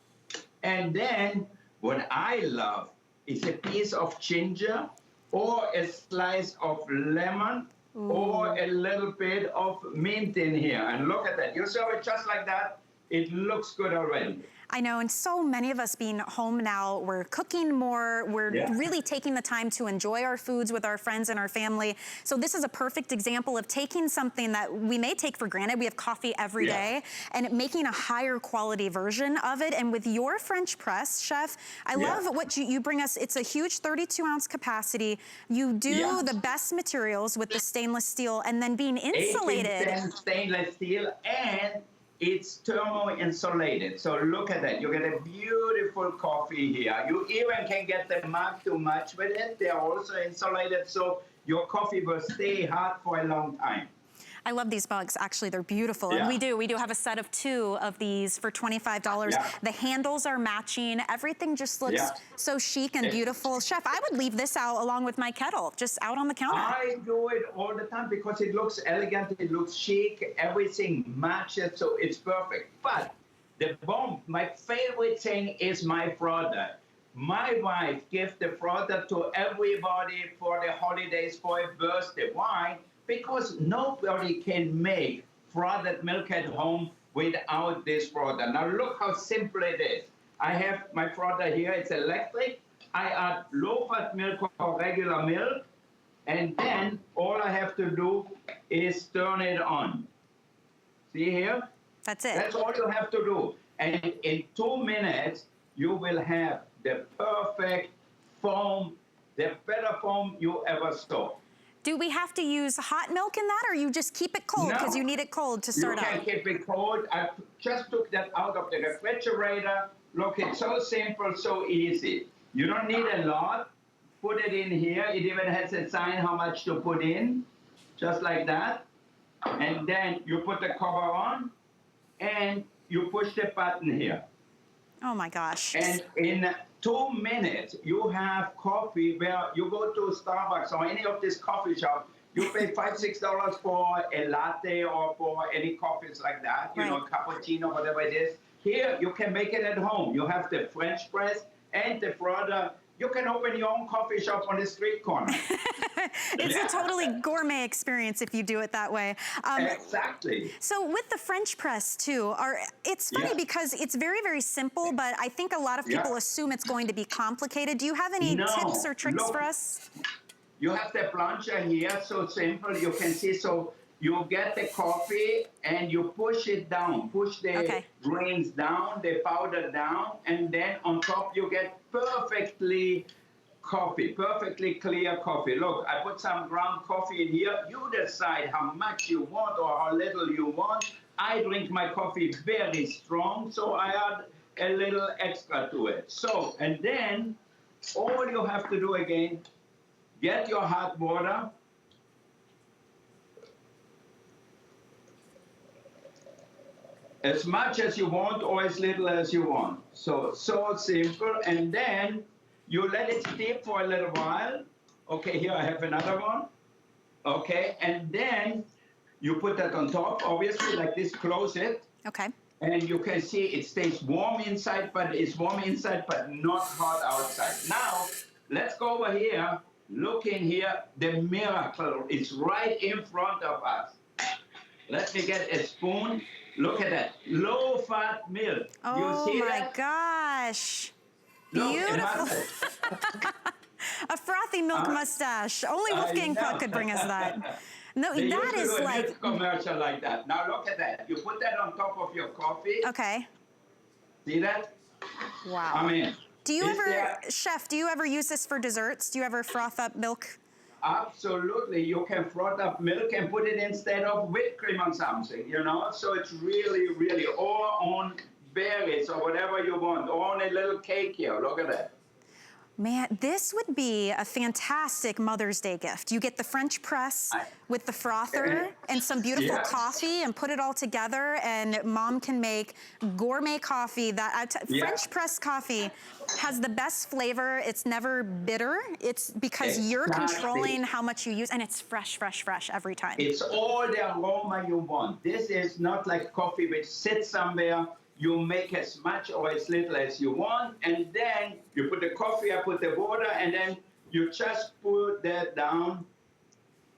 And then what I love is a piece of ginger or a slice of lemon or a little bit of mint in here. And look at that. You serve it just like that. It looks good already. I know, and so many of us being home now, we're cooking more, we're really taking the time to enjoy our foods with our friends and our family. So this is a perfect example of taking something that we may take for granted. We have coffee every day, and making a higher quality version of it. And with your French press, Chef, I love what you bring us. It's a huge 32-ounce capacity. You do the best materials with the stainless steel, and then being insulated. 1810 stainless steel, and it's thermo-insulated. So look at that. You get a beautiful coffee here. You even can get the mug to match with it. They're also insulated, so your coffee will stay hot for a long time. I love these mugs. Actually, they're beautiful. And we do have a set of 2 of these for $25. The handles are matching. Everything just looks so chic and beautiful. Chef, I would leave this out along with my kettle, just out on the counter. I do it all the time because it looks elegant, it looks chic, everything matches, so it's perfect. But the bomb, my favorite thing is my frother. My wife gives the frother to everybody for the holidays, for a birthday. Why? Because nobody can make frothed milk at home without this frother. Now look how simple it is. I have my frother here, it's electric. I add low-fat milk or regular milk, and then all I have to do is turn it on. See here? That's it. That's all you have to do. And in 2 minutes, you will have the perfect foam, the better foam you ever saw. Do we have to use hot milk in that, or you just keep it cold because you need it cold to start out? You can keep it cold. I just took that out of the refrigerator. Look, it's so simple, so easy. You don't need a lot. Put it in here. It even has a sign how much to put in, just like that. And then you put the cover on, and you push the button here. Oh my gosh. And in 2 minutes, you have coffee where you go to Starbucks or any of these coffee shops, you pay $5, $6 for a latte or for any coffees like that, you know, cappuccino, whatever it is. Here, you can make it at home. You have the French press and the frother. You can open your own coffee shop on the street corner. It's a totally gourmet experience if you do it that way. Exactly. So with the French press too, it's funny because it's very, very simple, but I think a lot of people assume it's going to be complicated. Do you have any tips or tricks for us? You have the plancha here, so simple. You can see, so you get the coffee and you push it down, push the grains down, the powder down, and then on top you get perfectly clear coffee. Look, I put some ground coffee in here. You decide how much you want or how little you want. I drink my coffee very strong, so I add a little extra to it. So, and then all you have to do again, get your hot water, as much as you want or as little as you want. So simple. And then you let it steep for a little while. Okay, here I have another one. Okay, and then you put that on top, obviously, like this, close it. Okay. And you can see it stays warm inside, but it's warm inside, but not hot outside. Now, let's go over here. Look in here. The miracle is right in front of us. Let me get a spoon. Look at that. Low-fat milk. Oh, you see my that? gosh. Look, beautiful. A frothy milk mustache. Only Wolfgang Puck could bring us that. No, they that used to is do a like milk commercial like that. Now look at that. You put that on top of your coffee. Okay. See that? Wow. I mean, do you ever, Chef, do you ever use this for desserts? Do you ever froth up milk? Absolutely. You can froth up milk and put it instead of whipped cream on something, you know? So it's really, really, or on berries or whatever you want, or on a little cake here. Look at that. Man, this would be a fantastic Mother's Day gift. You get the French press with the frother and some beautiful coffee and put it all together, and Mom can make gourmet coffee. French press coffee has the best flavor. It's never bitter. It's because you're controlling how much you use, and it's fresh, fresh, fresh every time. It's all the aroma you want. This is not like coffee which sits somewhere. You make as much or as little as you want, and then you put the coffee, I put the water, and then you just put that down,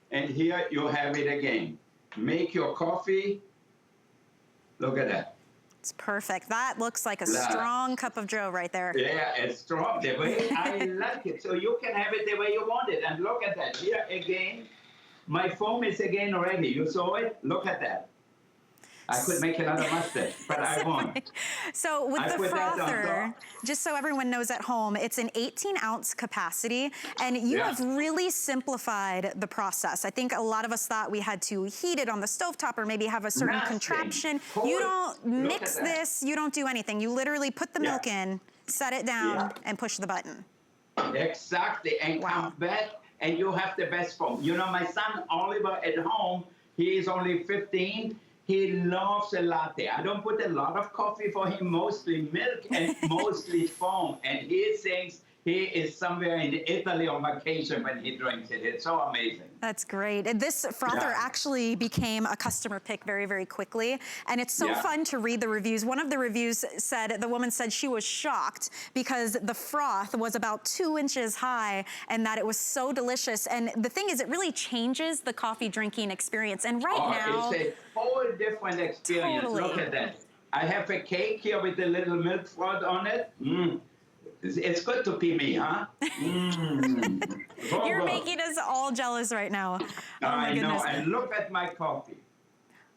and here you have it again. Make your coffee. Look at that. It's perfect. That looks like a strong cup of joe right there. Yeah, it's strong. The way I like it. So you can have it the way you want it. And look at that. Here again, my foam is again ready. You saw it? Look at that. I could make another mustache, but I won't. So with the frother, just so everyone knows at home, it's an 18-ounce capacity, and you have really simplified the process. I think a lot of us thought we had to heat it on the stovetop or maybe have a certain contraption. You don't mix this, you don't do anything. You literally put the milk in, set it down, and push the button. Exactly, and come back, and you have the best foam. You know, my son Oliver at home, He is only 15. He loves a latte. I don't put a lot of coffee for him, mostly milk and mostly foam. And he thinks he is somewhere in Italy on vacation when he drinks it. It's so amazing. That's great. And this frother actually became a customer pick very, very quickly. And it's so fun to read the reviews. One of the reviews said, the woman said she was shocked because the froth was about 2 inches high and that it was so delicious. And the thing is, it really changes the coffee drinking experience. And now... It's a whole different experience. Totally. Look at that. I have a cake here with a little milk froth on it. It's good to be me, huh? You're making us all jealous right now. I know, and look at my coffee.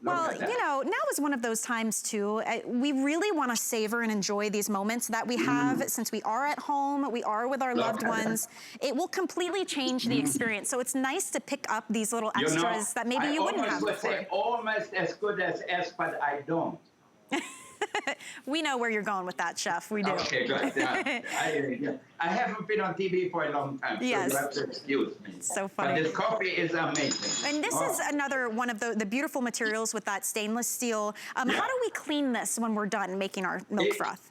Well, you know, now is one of those times too. We really want to savor and enjoy these moments that we have since we are at home, we are with our loved ones. It will completely change the experience. So it's nice to pick up these little extras that maybe you wouldn't have before. I would say almost as good as S, but I don't. We know where you're going with that, Chef. We do. Okay, good. I haven't been on TV for a long time, so you have to excuse me. So funny. But this coffee is amazing. And this is another one of the beautiful materials with that stainless steel. How do we clean this when we're done making our milk froth?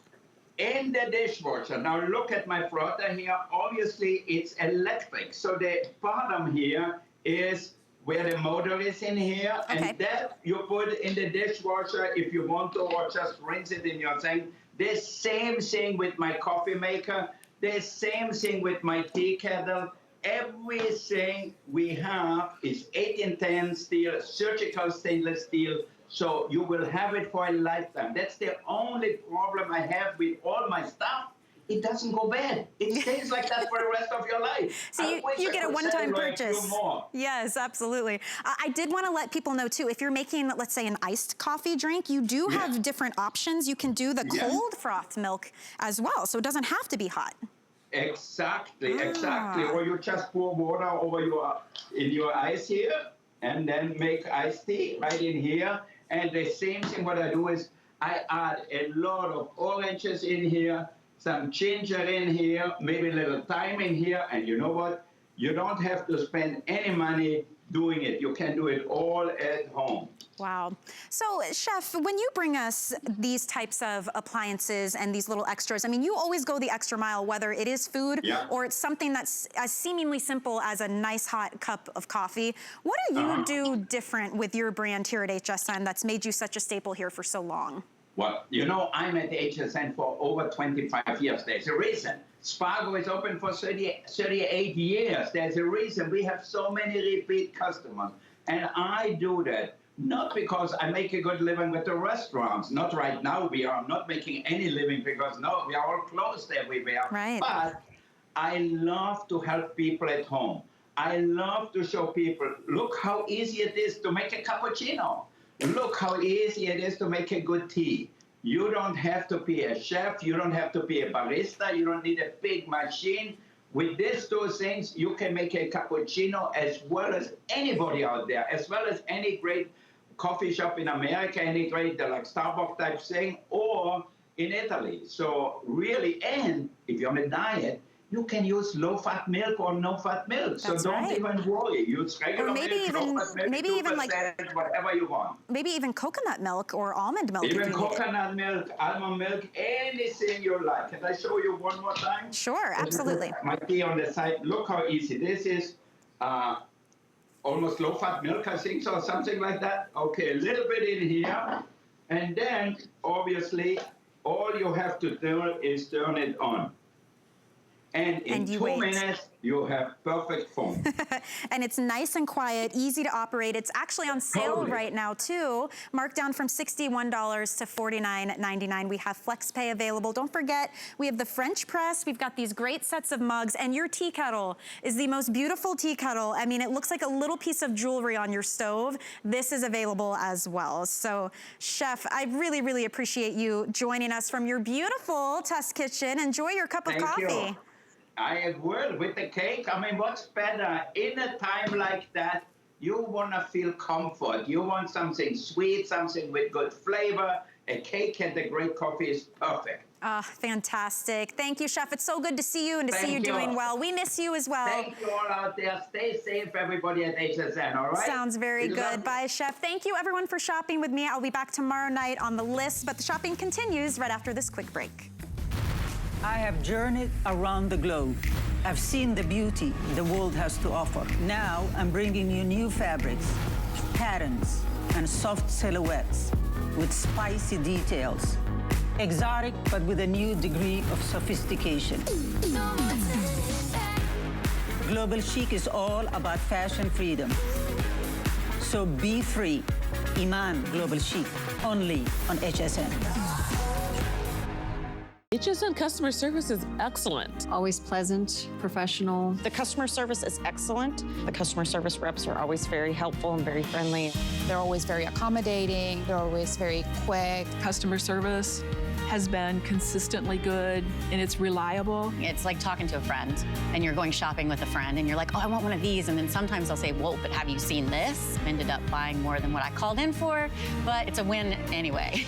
In the dishwasher. Now look at my frother here. Obviously, it's electric. So the bottom here is where the motor is in here, and that you put in the dishwasher if you want to, or just rinse it in your sink. The same thing with my coffee maker, the same thing with my tea kettle. Everything we have is 8-in-10 steel, surgical stainless steel, so you will have it for a lifetime. That's the only problem I have with all my stuff. It doesn't go bad. It stays like that for the rest of your life. So you get a one-time purchase. Yes, absolutely. I did want to let people know too, if you're making, let's say, an iced coffee drink, you do have different options. You can do the cold froth milk as well, so it doesn't have to be hot. Exactly. Or you just pour water over in your ice here, and then make iced tea right in here. And the same thing what I do is I add a lot of oranges in here, some ginger in here, maybe a little thyme in here, and you know what? You don't have to spend any money doing it. You can do it all at home. Wow. So, Chef, when you bring us these types of appliances and these little extras, I mean, you always go the extra mile, whether it is food or it's something that's as seemingly simple as a nice hot cup of coffee. What do you do different with your brand here at HSN that's made you such a staple here for so long? Well, you know, I'm at HSN for over 25 years. There's a reason. Spargo is open for 38 years. There's a reason. We have so many repeat customers. And I do that not because I make a good living with the restaurants. Not right now. We are not making any living because, no, we are all closed everywhere. Right. But I love to help people at home. I love to show people, look how easy it is to make a cappuccino. Look how easy it is to make a good tea. You don't have to be a chef. You don't have to be a barista. You don't need a big machine. With these two things, you can make a cappuccino as well as anybody out there, as well as any great coffee shop in America, any great like Starbucks type thing, or in Italy. So really, and if you're on a diet, you can use low-fat milk or no-fat milk. So don't even worry. Use regular milk, low-fat milk, maybe even like whatever you want. Maybe even coconut milk or almond milk. Even coconut milk, almond milk, anything you like. Can I show you one more time? Sure, absolutely. My tea on the side. Look how easy this is. Almost low-fat milk, I think, so something like that. Okay, a little bit in here, and then obviously all you have to do is turn it on. And in 2 minutes, you have perfect foam. And it's nice and quiet, easy to operate. It's actually on sale right now, too. Marked down from $61 to $49.99. We have FlexPay available. Don't forget, we have the French press. We've got these great sets of mugs. And your tea kettle is the most beautiful tea kettle. I mean, it looks like a little piece of jewelry on your stove. This is available as well. So, Chef, I really, really appreciate you joining us from your beautiful test kitchen. Enjoy your cup of coffee. Thank you. I agree with the cake. I mean, what's better? In a time like that, you want to feel comfort. You want something sweet, something with good flavor. A cake and a great coffee is perfect. Oh, fantastic. Thank you, Chef. It's so good to see you and to see you doing well. We miss you as well. Thank you all out there. Stay safe, everybody at HSN, all right? Sounds very good. Bye, Chef. Thank you, everyone, for shopping with me. I'll be back tomorrow night on The List, but the shopping continues right after this quick break. I have journeyed around the globe. I've seen the beauty the world has to offer. Now I'm bringing you new fabrics, patterns, and soft silhouettes with spicy details. Exotic, but with a new degree of sophistication. Global Chic is all about fashion freedom. So be free. Iman Global Chic, only on HSN. HSN customer service is excellent. Always pleasant, professional. The customer service is excellent. The customer service reps are always very helpful and very friendly. They're always very accommodating. They're always very quick. Customer service has been consistently good and it's reliable. It's like talking to a friend and you're going shopping with a friend and you're like, oh, I want one of these. And then sometimes they'll say, whoa, but have you seen this? Ended up buying more than what I called in for, but it's a win anyway.